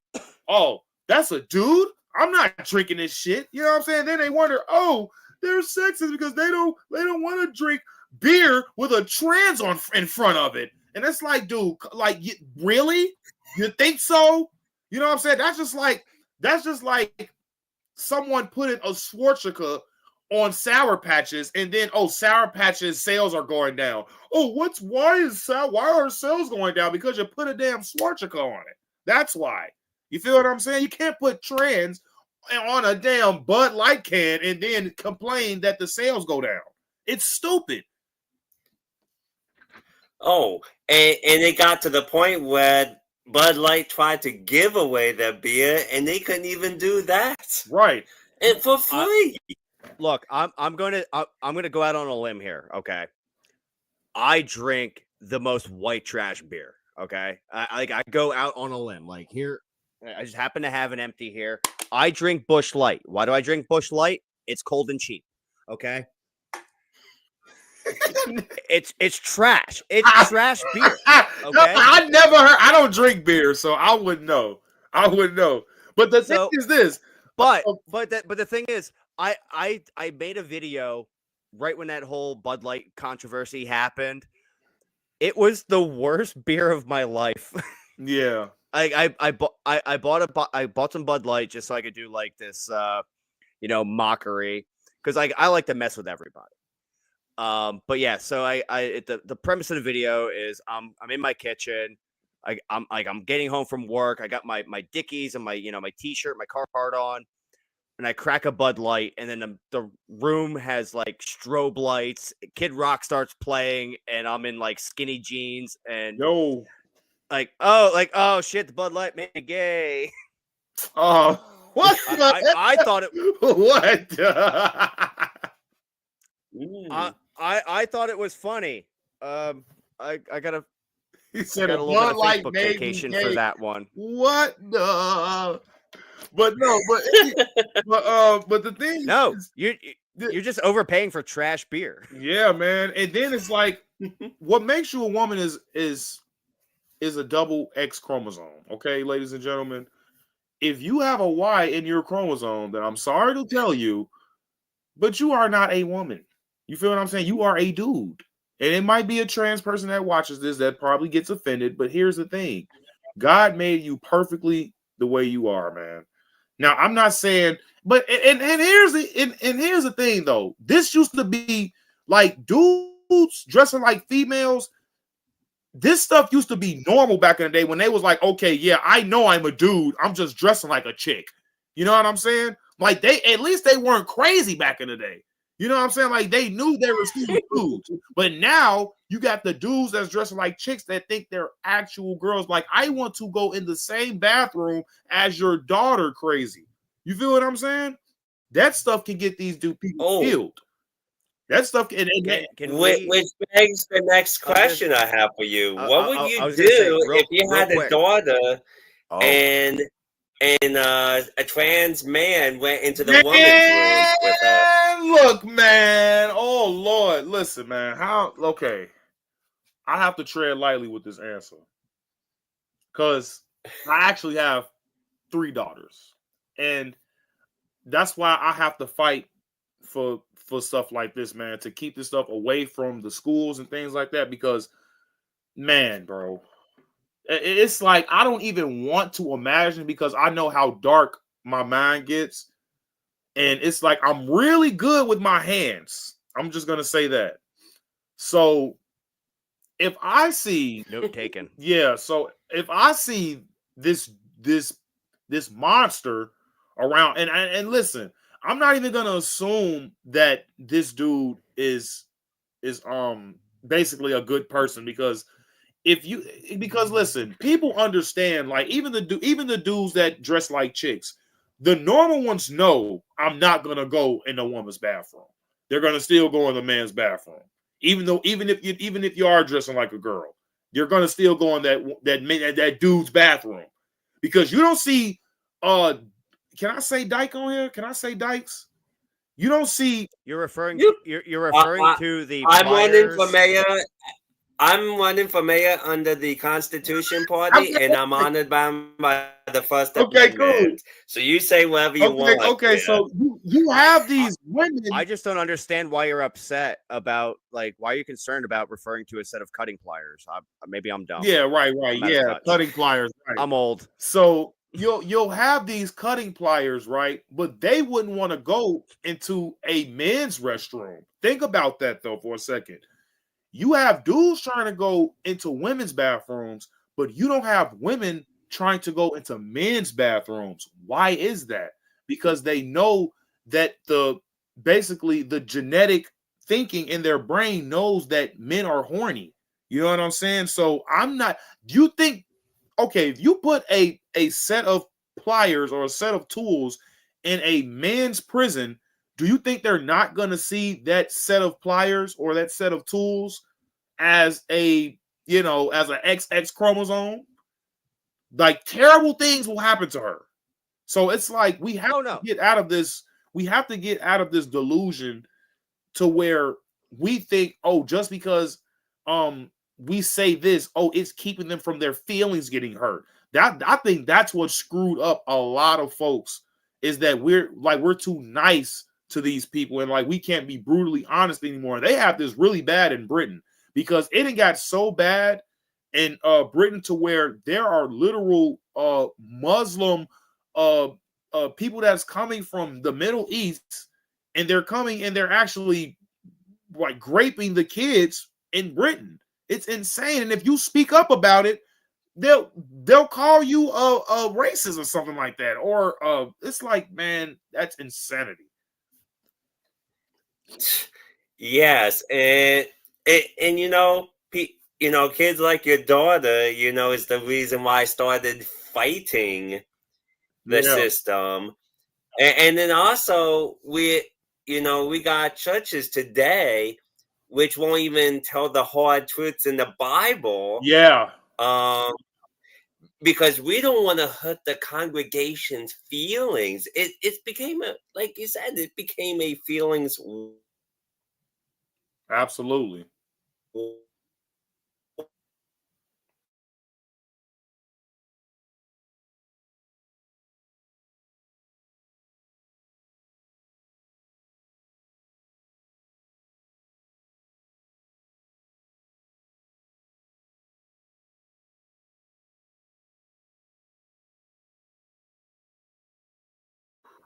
that's a dude. I'm not drinking this shit. You know what I'm saying? Then they wonder, oh, they're sexist because they don't want to drink beer with a trans in front of it. And it's like, dude, like, really? You think so? You know what I'm saying? That's just like someone putting a swastika on Sour Patches, and then Sour Patches sales are going down. Why are sales going down? Because you put a damn swastika on it. That's why. You feel what I'm saying? You can't put trans on a damn Bud Light can and then complain that the sales go down. It's stupid. Oh, and it got to the point where Bud Light tried to give away their beer, and they couldn't even do that. Right. And for free. Look, I'm gonna go out on a limb here. Okay, I drink the most white trash beer. Okay, I go out on a limb. Like here, I just happen to have an empty here. I drink Busch Light. Why do I drink Busch Light? It's cold and cheap. Okay. It's trash. It's trash beer. Okay. I never heard. I don't drink beer, so I wouldn't know. But the thing is this. But the thing is, I made a video right when that whole Bud Light controversy happened. It was the worst beer of my life. Yeah. I bought some Bud Light just so I could do like this mockery because I like to mess with everybody. But yeah, so the premise of the video is I'm in my kitchen. I'm getting home from work. I got my Dickies and my my t-shirt, my Carhartt on, and I crack a Bud Light, and then the room has like strobe lights. Kid Rock starts playing, and I'm in like skinny jeans and oh shit, the Bud Light made me gay. Oh, what? I thought it. What? I thought it was funny. I gotta. He said a little bit of Facebook vacation for that one. What the? But the thing. No, is, you're just overpaying for trash beer. Yeah, man. And then it's like, what makes you a woman is a double X chromosome. Okay, ladies and gentlemen, if you have a Y in your chromosome, then I'm sorry to tell you, but you are not a woman. You feel what I'm saying? You are a dude. And it might be a trans person that watches this that probably gets offended, but here's the thing. God made you perfectly the way you are, man. Now, I'm not saying, but and here's the thing though. This used to be like dudes dressing like females. This stuff used to be normal back in the day when they was like, okay, yeah, I know I'm a dude. I'm just dressing like a chick. You know what I'm saying? Like at least they weren't crazy back in the day. You know what I'm saying? Like they knew they were still dudes. But now you got the dudes that's dressing like chicks that think they're actual girls. Like, I want to go in the same bathroom as your daughter, crazy. You feel what I'm saying? That stuff can get these people killed. That stuff can which begs the next question I have for you. What would you do if you had a daughter and a trans man went into the woman's room with her? Look, man. Oh Lord, listen, man. Okay. I have to tread lightly with this answer. Because I actually have 3 daughters. And that's why I have to fight for stuff like this, man, to keep this stuff away from the schools and things like that. Because, man, bro, it's like I don't even want to imagine, because I know how dark my mind gets. And it's like I'm really good with my hands. I'm just gonna say that. So if I see note taken, yeah. So if I see this monster around, and listen, I'm not even gonna assume that this dude is basically a good person, because listen, people understand, like even the dudes that dress like chicks, the normal ones know I'm not gonna go in a woman's bathroom. They're gonna still go in the man's bathroom, even if you are dressing like a girl, you're gonna still go in that dude's bathroom, because you don't see. Can I say dyke on here? Can I say dykes? You don't see. You're referring to the. I'm running for mayor. I'm running for mayor under the Constitution Party, and I'm honored by the First Amendment. Cool. So you say whatever you want. Okay, so you have these women. I just don't understand why you're upset about, like, why you're concerned about referring to a set of cutting pliers. Maybe I'm dumb. Yeah, right. Yeah, cutting pliers. Right. I'm old. So you'll have these cutting pliers, right? But they wouldn't want to go into a men's restroom. Think about that though for a second. You have dudes trying to go into women's bathrooms, but you don't have women trying to go into men's bathrooms. Why is that? Because they know that basically the genetic thinking in their brain knows that men are horny. You know what I'm saying? So you think, okay, if you put a set of pliers or a set of tools in a man's prison, do you think they're not going to see that set of pliers or that set of tools as an XX chromosome? Like, terrible things will happen to her. So it's like we have to get out of this. We have to get out of this delusion to where we think, oh, just because we say this, oh, it's keeping them from their feelings getting hurt. I think that's what screwed up a lot of folks, is that we're too nice to these people, and like we can't be brutally honest anymore. They have this really bad in Britain, because it got so bad in Britain to where there are literal Muslim people that's coming from the Middle East, and they're coming and they're actually like raping the kids in Britain. It's insane. And if you speak up about it, they'll call you a racist or something like that. Or it's like, man, that's insanity. Yes, and kids like your daughter, is the reason why I started fighting the system. And then also we got churches today which won't even tell the hard truths in the Bible. Yeah. Because we don't want to hurt the congregation's feelings. It became like you said, it became a feelings. Absolutely.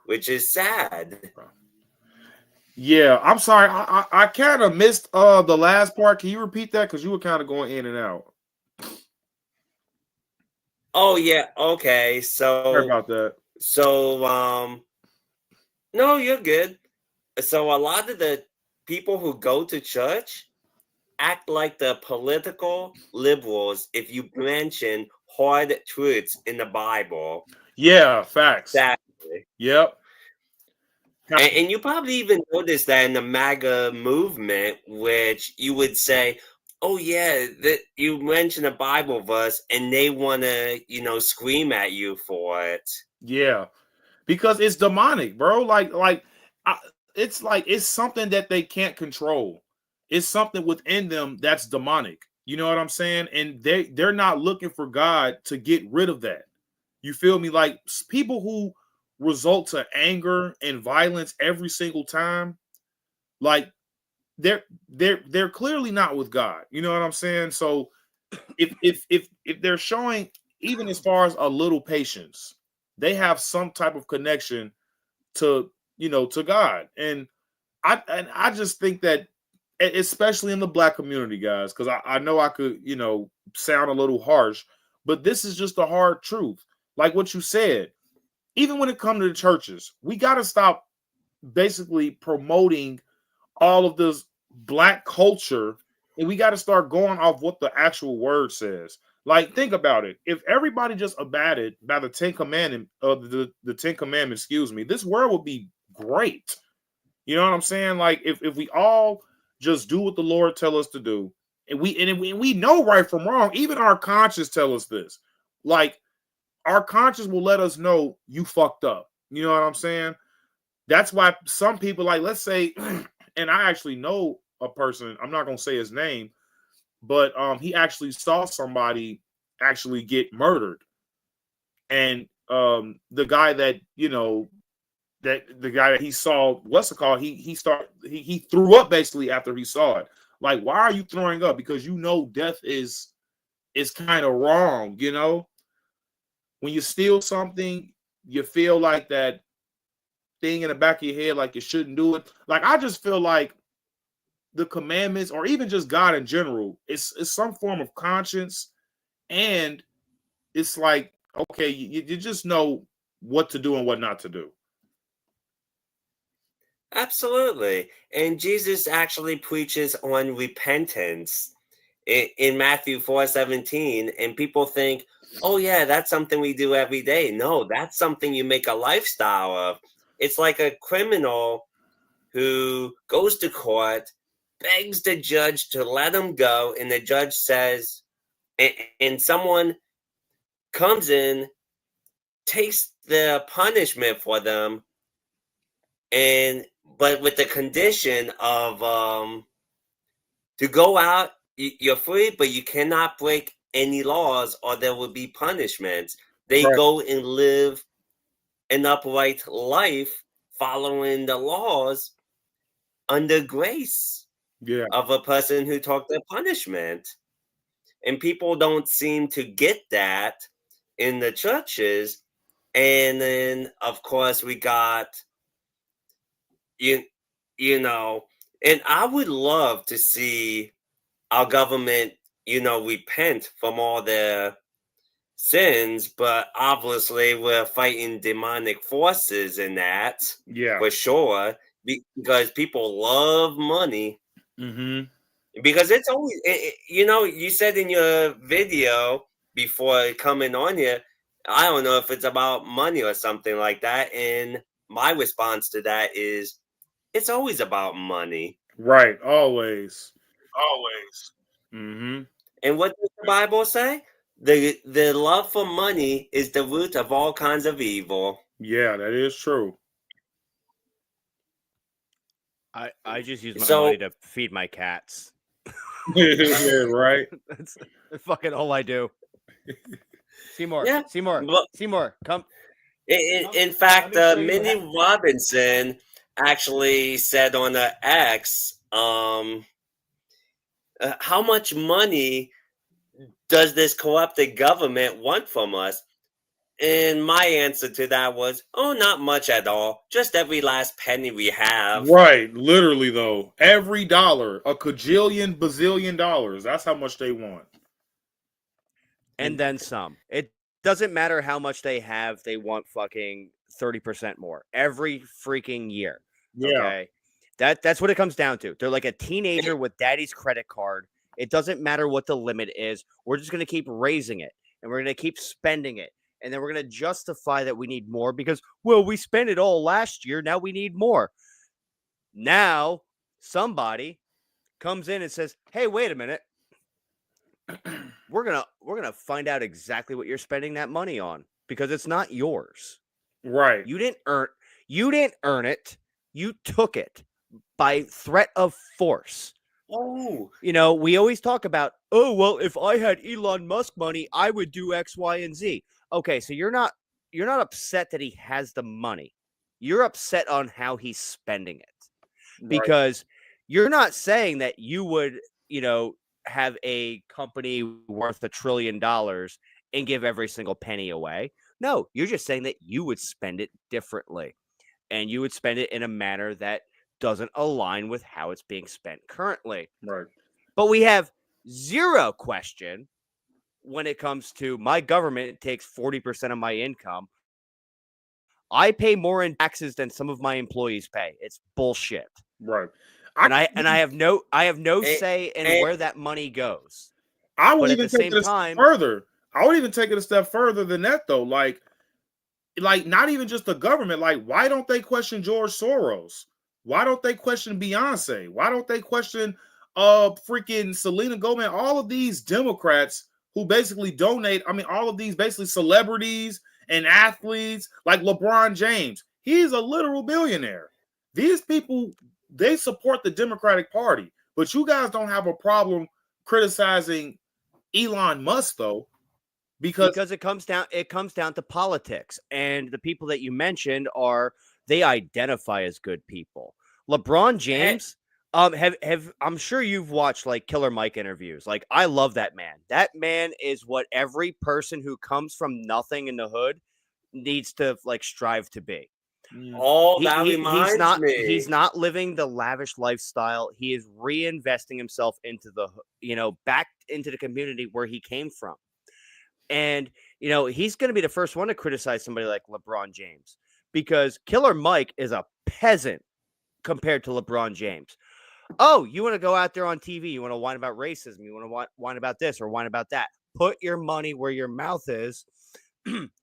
Which is sad. Yeah, I'm sorry. I kind of missed the last part. Can you repeat that? Because you were kind of going in and out. Oh yeah, okay. So sorry about that. So no, you're good. So a lot of the people who go to church act like the political liberals if you mention hard truths in the Bible. Yeah, facts. Exactly. Yep. And you probably even noticed that in the MAGA movement, which you would say, "Oh yeah, that you mentioned a Bible verse," and they want to, scream at you for it. Yeah, because it's demonic, bro. It's something that they can't control. It's something within them that's demonic. You know what I'm saying? And they're not looking for God to get rid of that. You feel me? Like people who result to anger and violence every single time, like they're clearly not with God. You know what I'm saying? So if they're showing even as far as a little patience, they have some type of connection to to God. And I just think that especially in the black community, guys, because I know I could sound a little harsh, but this is just the hard truth. Like what you said, even when it comes to the churches, we got to stop basically promoting all of this black culture, and we got to start going off what the actual word says. Like, think about it. If everybody just abided by the Ten Commandments, the Ten Commandments, excuse me, this world would be great. You know what I'm saying? Like, if we all just do what the Lord tell us to do, and we know right from wrong, even our conscience tell us this. Like, our conscience will let us know you fucked up. You know what I'm saying? That's why some people, like, let's say, and I actually know a person, I'm not going to say his name, but he actually saw somebody actually get murdered. And the guy that, the guy that he saw, what's it called? He threw up basically after he saw it. Like, why are you throwing up? Because death is kind of wrong, When you steal something, you feel like that thing in the back of your head, like you shouldn't do it. Like, I just feel like the commandments, or even just God in general, it's some form of conscience, and it's like, okay, you just know what to do and what not to do. Absolutely. And Jesus actually preaches on repentance in Matthew 4:17. And people think, oh, yeah, that's something we do every day. No, that's something you make a lifestyle of. It's like a criminal who goes to court, begs the judge to let him go. And the judge says, and someone comes in, takes the punishment for them, but with the condition of to go out, you're free, but you cannot break any laws or there will be punishments. They Right. go and live an upright life following the laws under grace of a person who took their punishment. And people don't seem to get that in the churches. And then, of course, we got you know, and I would love to see our government, repent from all their sins, but obviously we're fighting demonic forces in that for sure, because people love money. Mm-hmm. Because it's always, you said in your video before coming on here, I don't know if it's about money or something like that. And my response to that is, it's always about money. Right. Always. Mm-hmm. And what does the Bible say? The love for money is the root of all kinds of evil. Yeah, that is true. I just use my money to feed my cats. Yeah, right. That's fucking all I do. Seymour, Yeah. Seymour, come. In fact, Minnie Robinson actually said on the X, how much money does this corrupted government want from us? And my answer to that was, oh, not much at all. Just every last penny we have. Right. Literally, though. Every dollar. A cajillion, bazillion dollars. That's how much they want. And then some. It doesn't matter how much they have. They want fucking 30% more every freaking year. Yeah. Okay. That's what it comes down to. They're like a teenager with daddy's credit card. It doesn't matter what the limit is. We're just going to keep raising it. And we're going to keep spending it. and then we're going to justify that we need more because, well, we spent it all last year. Now we need more. Now somebody comes in and says, hey, wait a minute. We're gonna find out exactly what you're spending that money on because it's not yours. Right. You didn't earn it. You took it by threat of force. Oh, We always talk about, oh, well, if I had Elon Musk money, I would do X, Y, and Z. Okay, so you're not upset that he has the money. You're upset on how he's spending it. Because you're not saying that you would, have a company worth $1 trillion and give every single penny away. No, you're just saying that you would spend it differently, and you would spend it in a manner that doesn't align with how it's being spent currently. Right. But we have zero question when it comes to my government takes 40% of my income. I pay more in taxes than some of my employees pay. It's bullshit. Right. And I have no Eh, say in eh, where that money goes. I would But at even the take same it a time- step further. I would even take it a step further than that, though. Like not even just the government. Like, why don't they question George Soros? Why don't they question Beyonce? Why don't they question freaking Selena Gomez? All of these Democrats who basically donate. I mean, all of these basically celebrities and athletes, like LeBron James. He's a literal billionaire. These people, they support the Democratic Party, but you guys don't have a problem criticizing Elon Musk, though, because it comes down to politics, and the people that you mentioned they identify as good people. LeBron James, I'm sure you've watched like Killer Mike interviews. Like, I love that man. That man is what every person who comes from nothing in the hood needs to like strive to be. that reminds me. He's not living the lavish lifestyle. He is reinvesting himself into back into the community where he came from. And, he's going to be the first one to criticize somebody like LeBron James, because Killer Mike is a peasant compared to LeBron James. Oh, you want to go out there on TV? You want to whine about racism? You want to whine about this or whine about that? Put your money where your mouth is,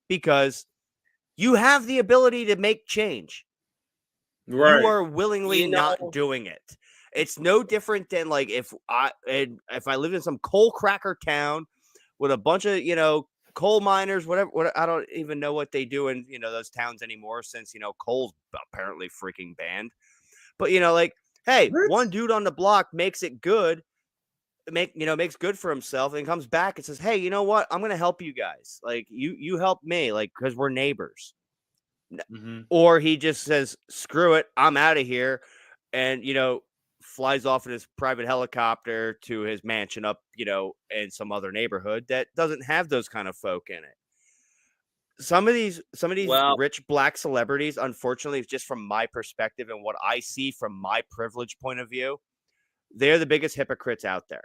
because you have the ability to make change. right. You are willingly not know- doing it. It's no different than like if I lived in some coal cracker town with a bunch of, coal miners, whatever. I don't even know what they do in, those towns anymore, since, coal's apparently freaking banned. But, like, hey, one dude on the block makes it good, makes good for himself, and comes back and says, hey, you know what? I'm going to help you guys. Like, you help me, like, because we're neighbors. Mm-hmm. Or he just says, screw it, I'm out of here. And, flies off in his private helicopter to his mansion up, in some other neighborhood that doesn't have those kind of folk in it. Some of these Well- rich black celebrities, unfortunately, just from my perspective and what I see from my privileged point of view, they're the biggest hypocrites out there.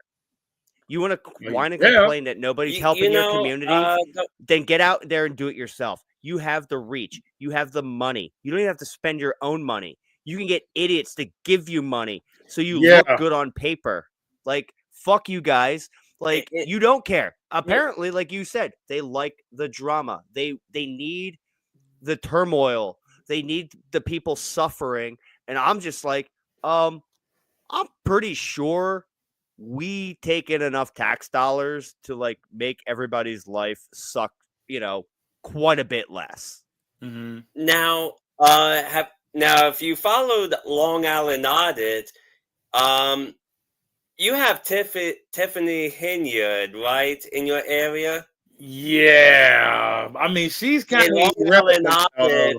You want to whine and complain that nobody's helping your community? Then get out there and do it yourself. You have the reach. You have the money. You don't even have to spend your own money. You can get idiots to give you money so you look good on paper. Like, fuck you guys. Like, you don't care. Apparently, like you said, they like the drama. They need the turmoil. They need the people suffering. And I'm just like, I'm pretty sure we take in enough tax dollars to like make everybody's life suck, quite a bit less. Mm-hmm. Now, if you followed Long Island Audit, you have Tiffany Hinyard, right, in your area? Yeah, I mean, she's kind And of Long Island Audit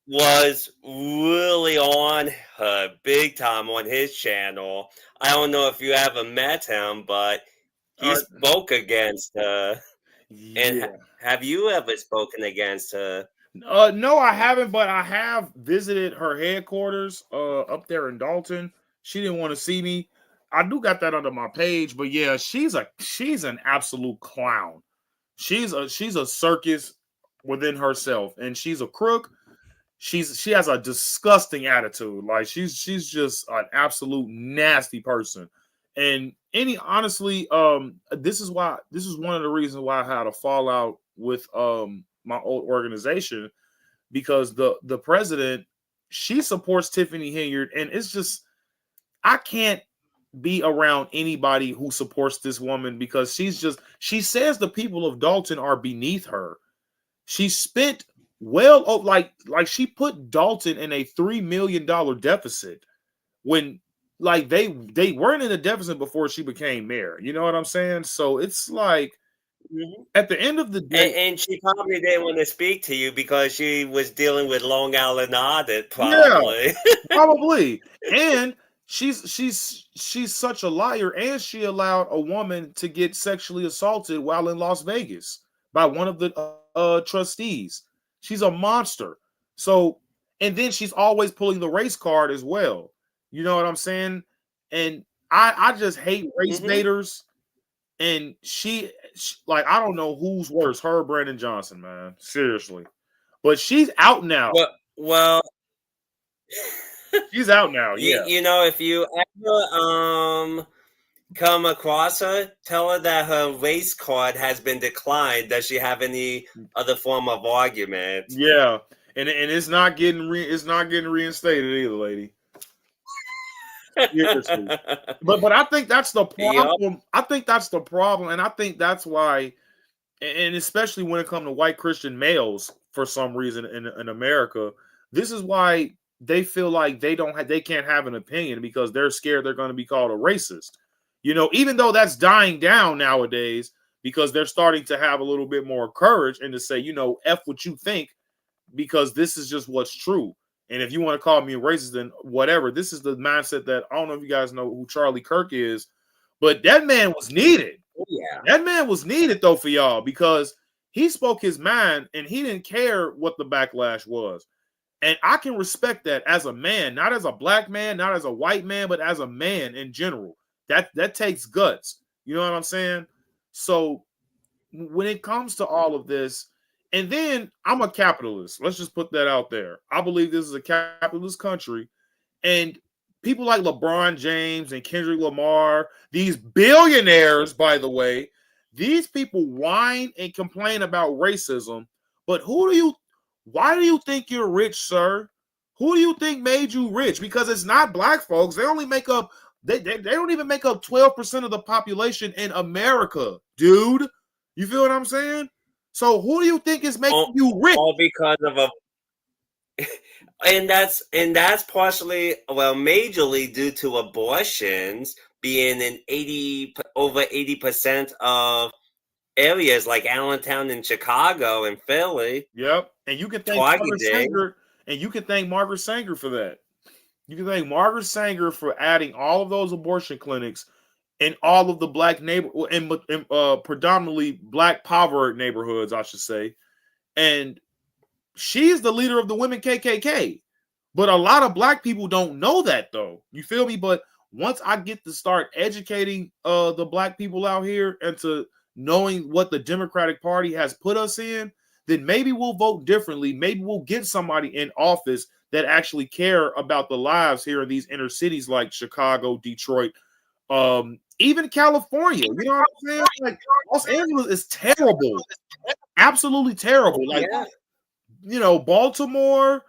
was really on her big time on his channel. I don't know if you ever met him, but he spoke against her. And have you ever spoken against her? No, I haven't, but I have visited her headquarters up there in Dalton. She didn't want to see me. I do got that under my page, but yeah, she's an absolute clown. She's a circus within herself, and she's a crook. She has a disgusting attitude. Like, she's just an absolute nasty person. And honestly, this is one of the reasons why I had a fallout with my old organization, because the president, she supports Tiffany Hilliard, and it's just, I can't be around anybody who supports this woman, because she says the people of Dalton are beneath her. She spent like she put Dalton in a $3 million deficit when, like, they weren't in a deficit before she became mayor. You know what I'm saying? So it's like, at the end of the day, And she probably didn't want to speak to you because she was dealing with Long Island audit, yeah, probably. probably. And she's such a liar, and she allowed a woman to get sexually assaulted while in Las Vegas by one of the trustees. She's a monster. So, and then she's always pulling the race card as well. You know what I'm saying? And I just hate race baiters. And she, like, I don't know who's worse, her or Brandon Johnson, man. Seriously. But she's out now. Well, She's out now, yeah. you know, if you ever come across her, tell her that her race card has been declined. Does she have any other form of argument? Yeah, and it's not getting reinstated either, lady. Seriously. But I think that's the problem. Yep. I think that's the problem, and I think that's why, and especially when it comes to white Christian males, for some reason in America, this is why they feel like they can't have an opinion, because they're scared they're going to be called a racist. You know, even though that's dying down nowadays, because they're starting to have a little bit more courage and to say, you know, F what you think, because this is just what's true. And if you want to call me a racist, then whatever. This is the mindset that, I don't know if you guys know who Charlie Kirk is, but that man was needed. Yeah. That man was needed, though, for y'all, because he spoke his mind and he didn't care what the backlash was. And I can respect that as a man, not as a black man, not as a white man, but as a man in general. That takes guts. You know what I'm saying? So when it comes to all of this, and then I'm a capitalist. Let's just put that out there. I believe this is a capitalist country. And people like LeBron James and Kendrick Lamar, these billionaires, by the way, these people whine and complain about racism. But why do you think you're rich, sir? Who do you think made you rich? Because it's not black folks. They only make up, they don't even make up 12% of the population in America, dude. You feel what I'm saying? So who do you think is making you rich? All because of a and that's partially, well, majorly due to abortions being in over 80% of areas like Allentown and Chicago and Philly. Yep. And you can thank Margaret Sanger, and you can thank Margaret Sanger for that. You can thank Margaret Sanger for adding all of those abortion clinics in all of the black and predominantly black poverty neighborhoods, I should say. And she's the leader of the women KKK. But a lot of black people don't know that, though. You feel me? But once I get to start educating the black people out here into knowing what the Democratic Party has put us in, then maybe we'll vote differently. Maybe we'll get somebody in office that actually care about the lives here in these inner cities like Chicago, Detroit, even California. You know what I'm saying? Like, Los Angeles is terrible. Absolutely terrible. Like, you know, Baltimore,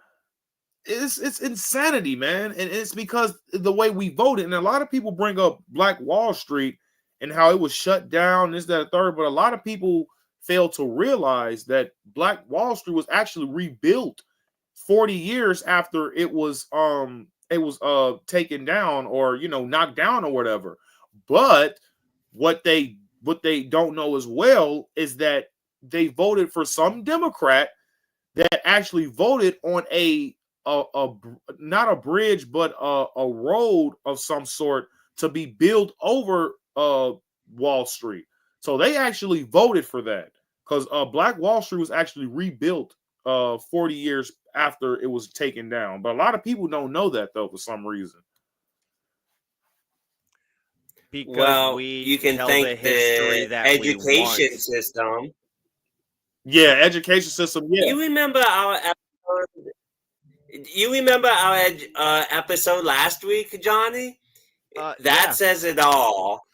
it's insanity, man. And it's because the way we voted. And a lot of people bring up Black Wall Street and how it was shut down, this, that, third. But a lot of people fail to realize that Black Wall Street was actually rebuilt 40 years after it was taken down, or, you know, knocked down or whatever. But what they don't know as well is that they voted for some Democrat that actually voted on a not a bridge, but a road of some sort to be built over Wall Street. So they actually voted for that, because Black Wall Street was actually rebuilt 40 years after it was taken down. But a lot of people don't know that, though, for some reason. Because you can thank the education system. Yeah, education system. Yeah. You remember our episode? Episode last week, Johnny? That says it all.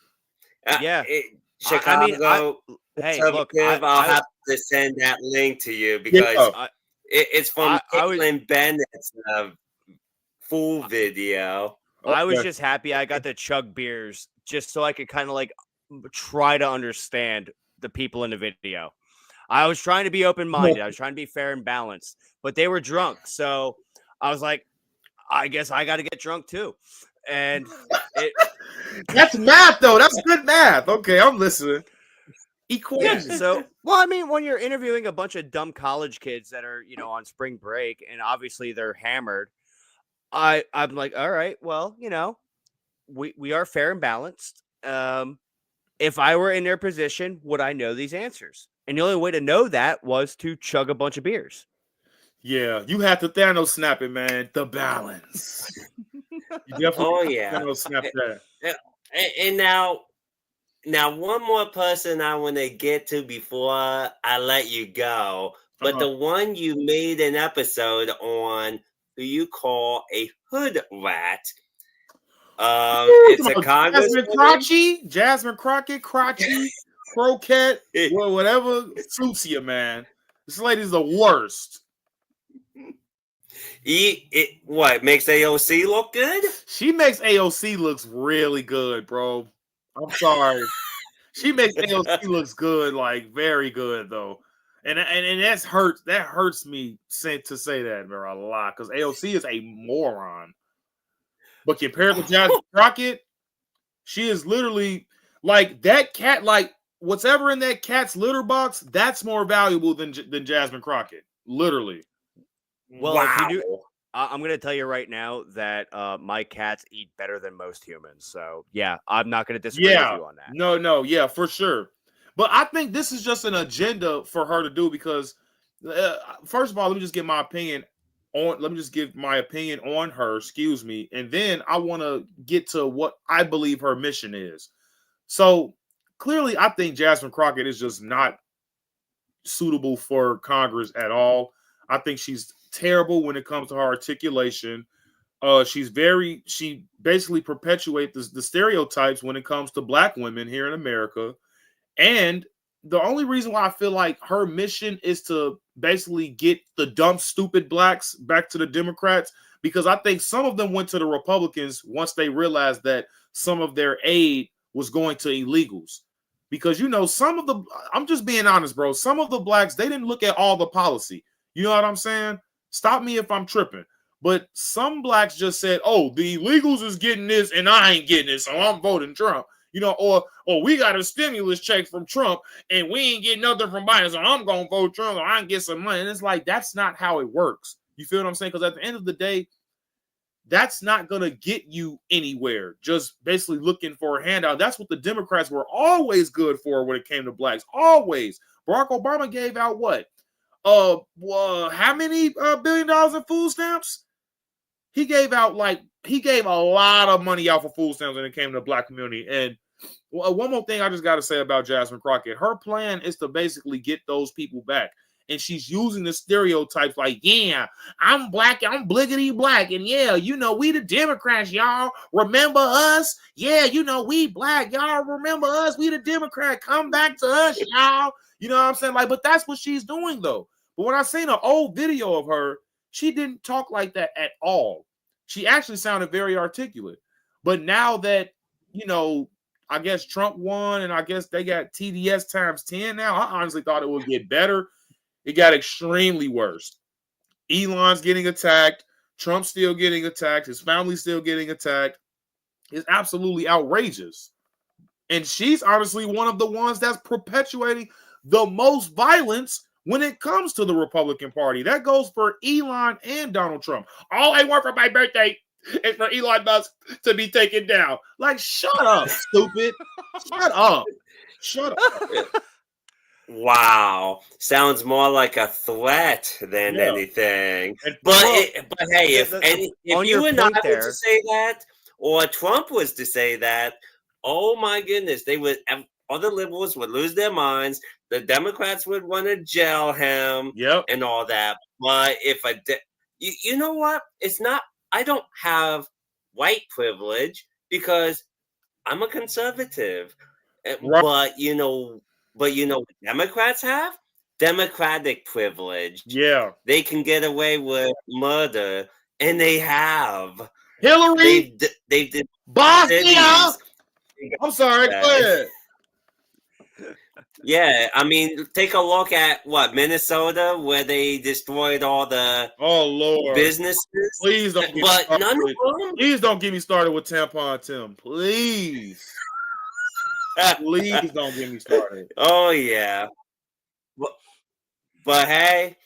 Chicago hey, look, conservative. I'll have to send that link to you because it's from I was Caitlin Bennett's full video. I was just happy I got to chug beers just so I could kind of like try to understand the people in the video. I was trying to be open-minded. I was trying to be fair and balanced, but they were drunk. So I was like, I guess I got to get drunk too. And that's math though. That's good math. Okay, I'm listening. Equation. Yeah, so well, I mean, when you're interviewing a bunch of dumb college kids that are, on spring break and obviously they're hammered, I'm like, all right, well, we are fair and balanced. If I were in their position, would I know these answers? And the only way to know that was to chug a bunch of beers. Yeah, you have to Thanos snap it, man. The balance. You definitely Thanos snap that. And now one more person I want to get to before I let you go. But the one you made an episode on who you call a hood rat. It's a congresswoman. Jasmine Crockett, Croquette, well, whatever suits you, man. This lady's the worst. What makes AOC look good? She makes AOC looks really good, bro. I'm sorry. She makes AOC looks good, like very good though. And that hurts me to say that, bro, a lot, because AOC is a moron. But compared to Jasmine Crockett, she is literally like that cat. Like whatever in that cat's litter box, that's more valuable than Jasmine Crockett. Literally. Well, if you do, I'm going to tell you right now that my cats eat better than most humans. So yeah, I'm not going to disagree with you on that. No, yeah, for sure. But I think this is just an agenda for her to do because, first of all, let me just give my opinion on her, excuse me, and then I want to get to what I believe her mission is. So clearly, I think Jasmine Crockett is just not suitable for Congress at all. I think she's terrible when it comes to her articulation. She basically perpetuates the stereotypes when it comes to Black women here in America. And the only reason why I feel like her mission is to basically get the dumb, stupid Blacks back to the Democrats, because I think some of them went to the Republicans once they realized that some of their aid was going to illegals. Because, I'm just being honest, bro, some of the Blacks, they didn't look at all the policy. You know what I'm saying? Stop me if I'm tripping. But some Blacks just said, oh, the illegals is getting this and I ain't getting it, so I'm voting Trump. Or we got a stimulus check from Trump and we ain't getting nothing from Biden, so I'm going to vote Trump or I can get some money. And it's like, that's not how it works. You feel what I'm saying? Because at the end of the day, that's not going to get you anywhere. Just basically looking for a handout. That's what the Democrats were always good for when it came to Blacks. Always. Barack Obama gave out what? How many $1 billion in food stamps? He gave a lot of money out for food stamps when it came to the Black community. And one more thing I just got to say about Jasmine Crockett. Her plan is to basically get those people back. And she's using the stereotypes like, yeah, I'm Black, I'm bliggity Black. And yeah, we the Democrats, y'all. Remember us? Yeah, we Black. Y'all remember us? We the Democrat. Come back to us, y'all. You know what I'm saying? But that's what she's doing, though. But when I seen an old video of her, she didn't talk like that at all. She actually sounded very articulate. But now that, I guess Trump won and I guess they got TDS times 10 now, I honestly thought it would get better. It got extremely worse. Elon's getting attacked. Trump's still getting attacked. His family's still getting attacked. It's absolutely outrageous. And she's honestly one of the ones that's perpetuating the most violence when it comes to the Republican Party. That goes for Elon and Donald Trump. All I want for my birthday is for Elon Musk to be taken down. Like, shut up, stupid. Shut up. Wow, sounds more like a threat than anything. But hey, if you and I were to say that, or Trump was to say that, oh my goodness, other liberals would lose their minds. The Democrats would want to jail him, and all that. But you know what? It's not. I don't have white privilege because I'm a conservative. Right. But what Democrats have? Democratic privilege. Yeah. They can get away with murder, and they have. Hillary, They've did Bosnia. cities. I'm sorry. Go ahead. Yeah, I mean, take a look at Minnesota, where they destroyed all the Oh Lord, businesses. please don't. But none of them. Please don't get me started with Tampon Tim. Please, please don't get me started. Oh yeah, but hey,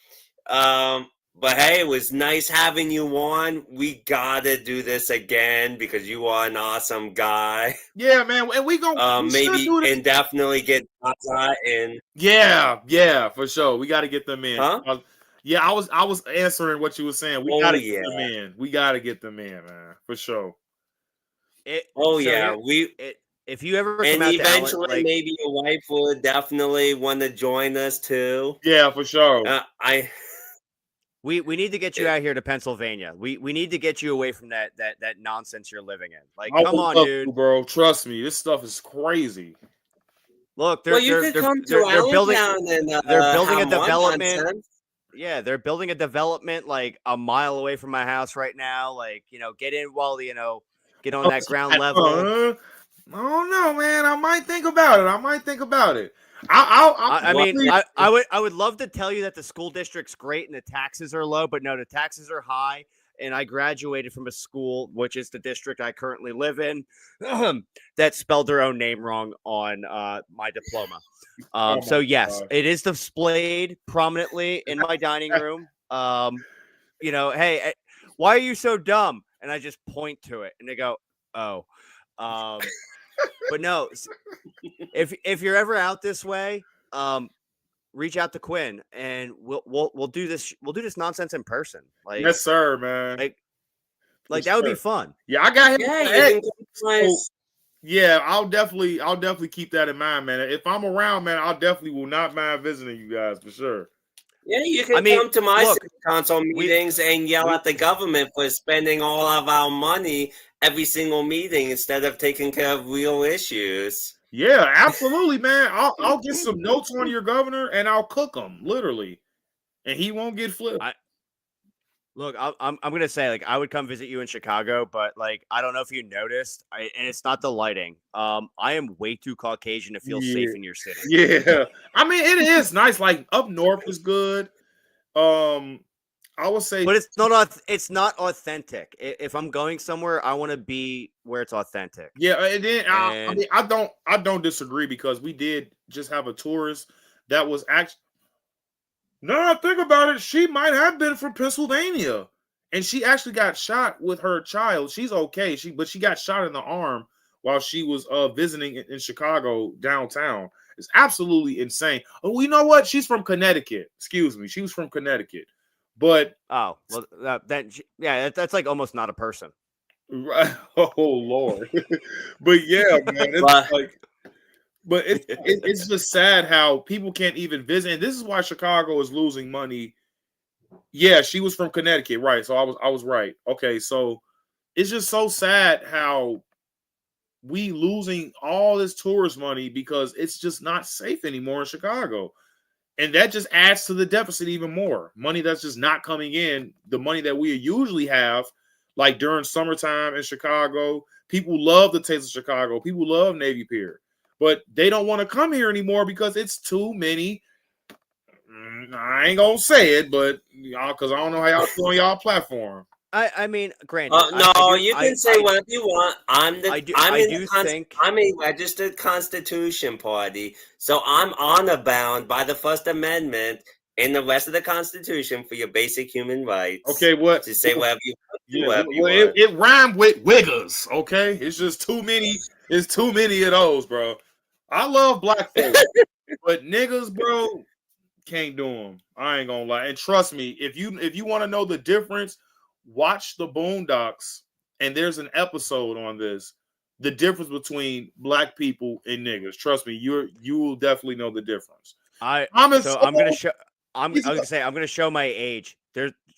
it was nice having you on. We gotta do this again because you are an awesome guy. Yeah, man, and we Maybe do this. and definitely get Zaza in. Yeah, for sure. We got to get them in. Huh? Yeah, I was answering what you were saying. We got to get them in. We got to get them in, man, for sure. If you ever come and out eventually to Allen, maybe your wife would definitely want to join us too. Yeah, for sure. We need to get you out here to Pennsylvania. We need to get you away from that nonsense you're living in. Like, come on, dude, bro. Trust me, this stuff is crazy. Look, they're building a development. Yeah, they're building a development like a mile away from my house right now. Like, get in while get on that ground level. I don't know, man. I might think about it. I would love to tell you that the school district's great and the taxes are low, but no, the taxes are high. And I graduated from a school, which is the district I currently live in, that spelled their own name wrong on my diploma. So yes, it is displayed prominently in my dining room. Hey, why are you so dumb? And I just point to it, and they go, "Oh." But no, if you're ever out this way, reach out to Quinn, and we'll do this. We'll do this nonsense in person. Like, yes, sir, man. Like that would be fun. Yeah, I got him. Yeah, I'll definitely keep that in mind, man. If I'm around, man, I definitely will not mind visiting you guys for sure. Yeah, you can come to my city council meetings and yell at the government for spending all of our money every single meeting instead of taking care of real issues. Yeah, absolutely, man. I'll get some notes on your governor and I'll cook them literally, and he won't get flipped. Look, I'm gonna say, like, I would come visit you in Chicago, but like, I don't know if you noticed, and it's not the lighting. I am way too Caucasian to feel safe in your city. Yeah, I mean, it is nice. Like up north is good. I would say, but it's not authentic. If I'm going somewhere, I want to be where it's authentic. Yeah, and then I don't disagree because we did just have a tourist that was actually. Now I think about it, she might have been from Pennsylvania, and she actually got shot with her child. She's okay, but she got shot in the arm while she was visiting in Chicago downtown. It's absolutely insane. Oh, you know what? She's from Connecticut. Excuse me, she was from Connecticut. But that's like almost not a person. Right. Oh Lord. But yeah, man, it's like. But it's just sad how people can't even visit, and this is why Chicago is losing money. Yeah, she was from Connecticut, right? So I was right. Okay, so it's just so sad how we losing all this tourist money because it's just not safe anymore in Chicago, and that just adds to the deficit even more. Money that's just not coming in. The money that we usually have, like during summertime in Chicago, people love the taste of Chicago. People love Navy Pier. But they don't want to come here anymore because it's too many. I ain't gonna say it, but y'all, because I don't know how y'all feel on y'all platform. I mean, granted, you can say whatever you want. I'm a registered Constitution Party, so I'm honor bound by the First Amendment and the rest of the Constitution for your basic human rights. Okay, what to say whatever you want. It rhymed with wiggers. Okay, it's just too many. It's too many of those, bro. I love black folks, but niggas, bro, can't do them. I ain't gonna lie. And trust me, if you want to know the difference, watch the Boondocks, and there's an episode on this. The difference between black people and niggas. Trust me, you will definitely know the difference. I'm gonna show my age.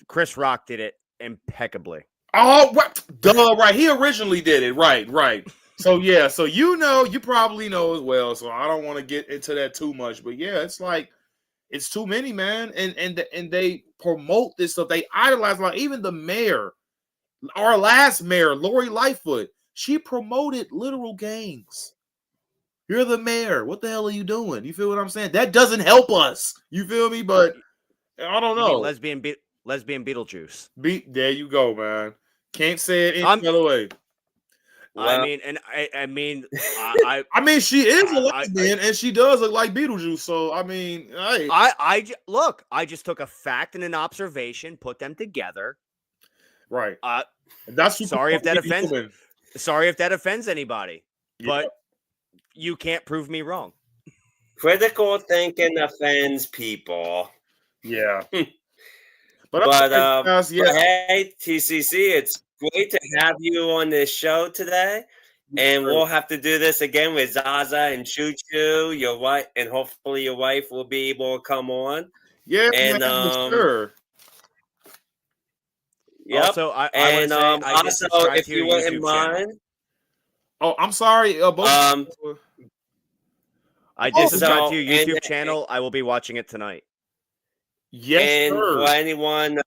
Chris Rock did it impeccably. Oh, duh, right. He originally did it. Right. So yeah, so you probably know as well. So I don't want to get into that too much, but yeah, it's like it's too many, man. And they promote this stuff. They idolize, like even the mayor, our last mayor, Lori Lightfoot. She promoted literal gangs. You're the mayor. What the hell are you doing? You feel what I'm saying? That doesn't help us. You feel me? But I don't You mean know. lesbian Beetlejuice? There you go, man. Can't say it I'm- any other way. I Well, mean, and I mean, I, I mean, she is a I, lesbian, and she does look like Beetlejuice. So I mean, hey, look. I just took a fact and an observation, put them together. right. Uh, That's sorry if that offends. human. Sorry if that offends anybody, Yeah. but you can't prove me wrong. critical thinking offends people. Yeah. But guys, yeah. hey, TCC, it's great to have you on this show today. And we'll have to do this again with Zaza and Choo Choo, your wife, and hopefully your wife will be able to come on. Yeah, And man, sure. Yep. Also, I want to And say I did also, subscribe if to your you wouldn't YouTube channel. mind, Oh, I'm sorry. Both. I did subscribe so to your YouTube channel. I will be watching it tonight. Yes, and sir. for anyone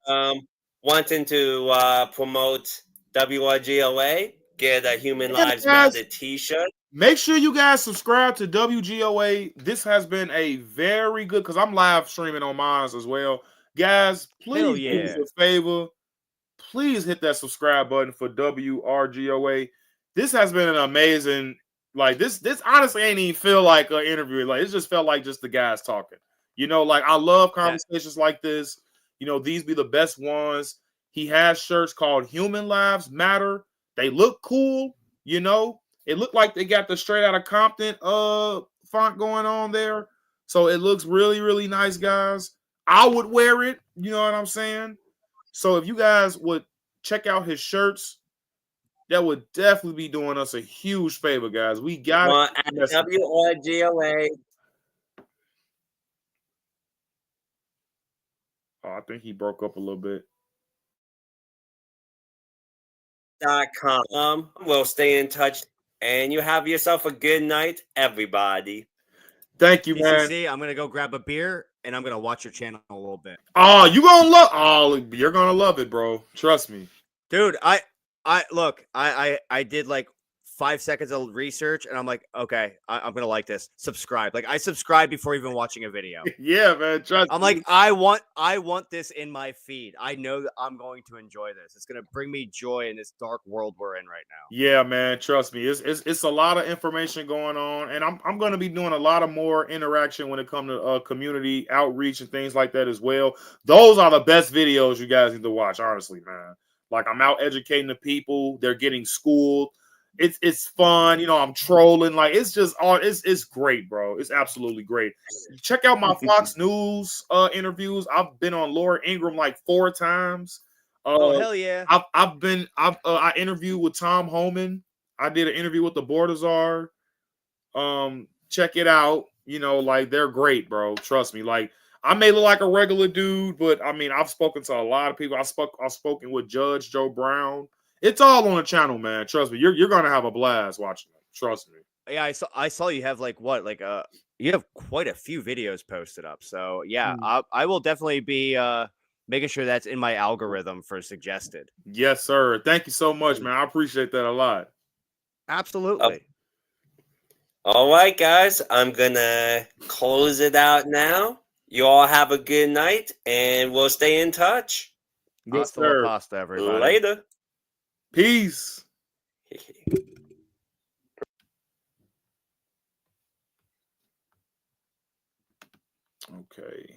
wanting to promote WRGOA, get a Human Lives Matter T-shirt. Make sure you guys subscribe to WGOA. This has been a very good, because I'm live streaming on mine as well. Guys, please do us a favor. Please hit that subscribe button for WRGOA. This has been an amazing, like this honestly ain't even feel like an interview. Like it just felt like just the guys talking. You know, like I love conversations like this. You know, these be the best ones. He has shirts called Human Lives Matter. They look cool, you know. It looked like they got the Straight Outta Compton font going on there. So it looks really, really nice, guys. I would wear it, you know what I'm saying? So if you guys would check out his shirts, that would definitely be doing us a huge favor, guys. We got at WRGOA. Oh, I think he broke up a little bit. .com. We'll stay in touch, and you have yourself a good night, everybody. Thank you, man. TCC, I'm gonna go grab a beer and I'm gonna watch your channel a little bit. Oh, you're gonna love it, bro. Trust me, dude. I did like 5 seconds of research and I'm like, okay, I'm gonna like this. Subscribe. Like I subscribe before even watching a video. Yeah, man. Trust I'm me. like, I want this in my feed. I know that I'm going to enjoy this. It's gonna bring me joy in this dark world we're in right now. Yeah, man. Trust me. It's a lot of information going on, and I'm gonna be doing a lot of more interaction when it comes to community outreach and things like that as well. Those are the best videos you guys need to watch, honestly, man. Like I'm out educating the people. They're getting schooled. It's fun, you know. I'm trolling, like it's just it's great, bro. It's absolutely great. Check out my Fox News interviews. I've been on Laura Ingraham like 4 times. Oh hell yeah! I interviewed with Tom Homan. I did an interview with the Bordazar. Check it out. You know, like they're great, bro. Trust me. Like I may look like a regular dude, but I mean I've spoken to a lot of people. I've spoken with Judge Joe Brown. It's all on the channel, man. Trust me. You're gonna have a blast watching it. Trust me. Yeah, I saw you have like what, like you have quite a few videos posted up. So yeah, I will definitely be making sure that's in my algorithm for suggested. Yes, sir. Thank you so much, man. I appreciate that a lot. Absolutely. All right, guys. I'm gonna close it out now. You all have a good night, and we'll stay in touch. Yes, Hasta la sir. pasta, everybody. Later. Peace. Okay.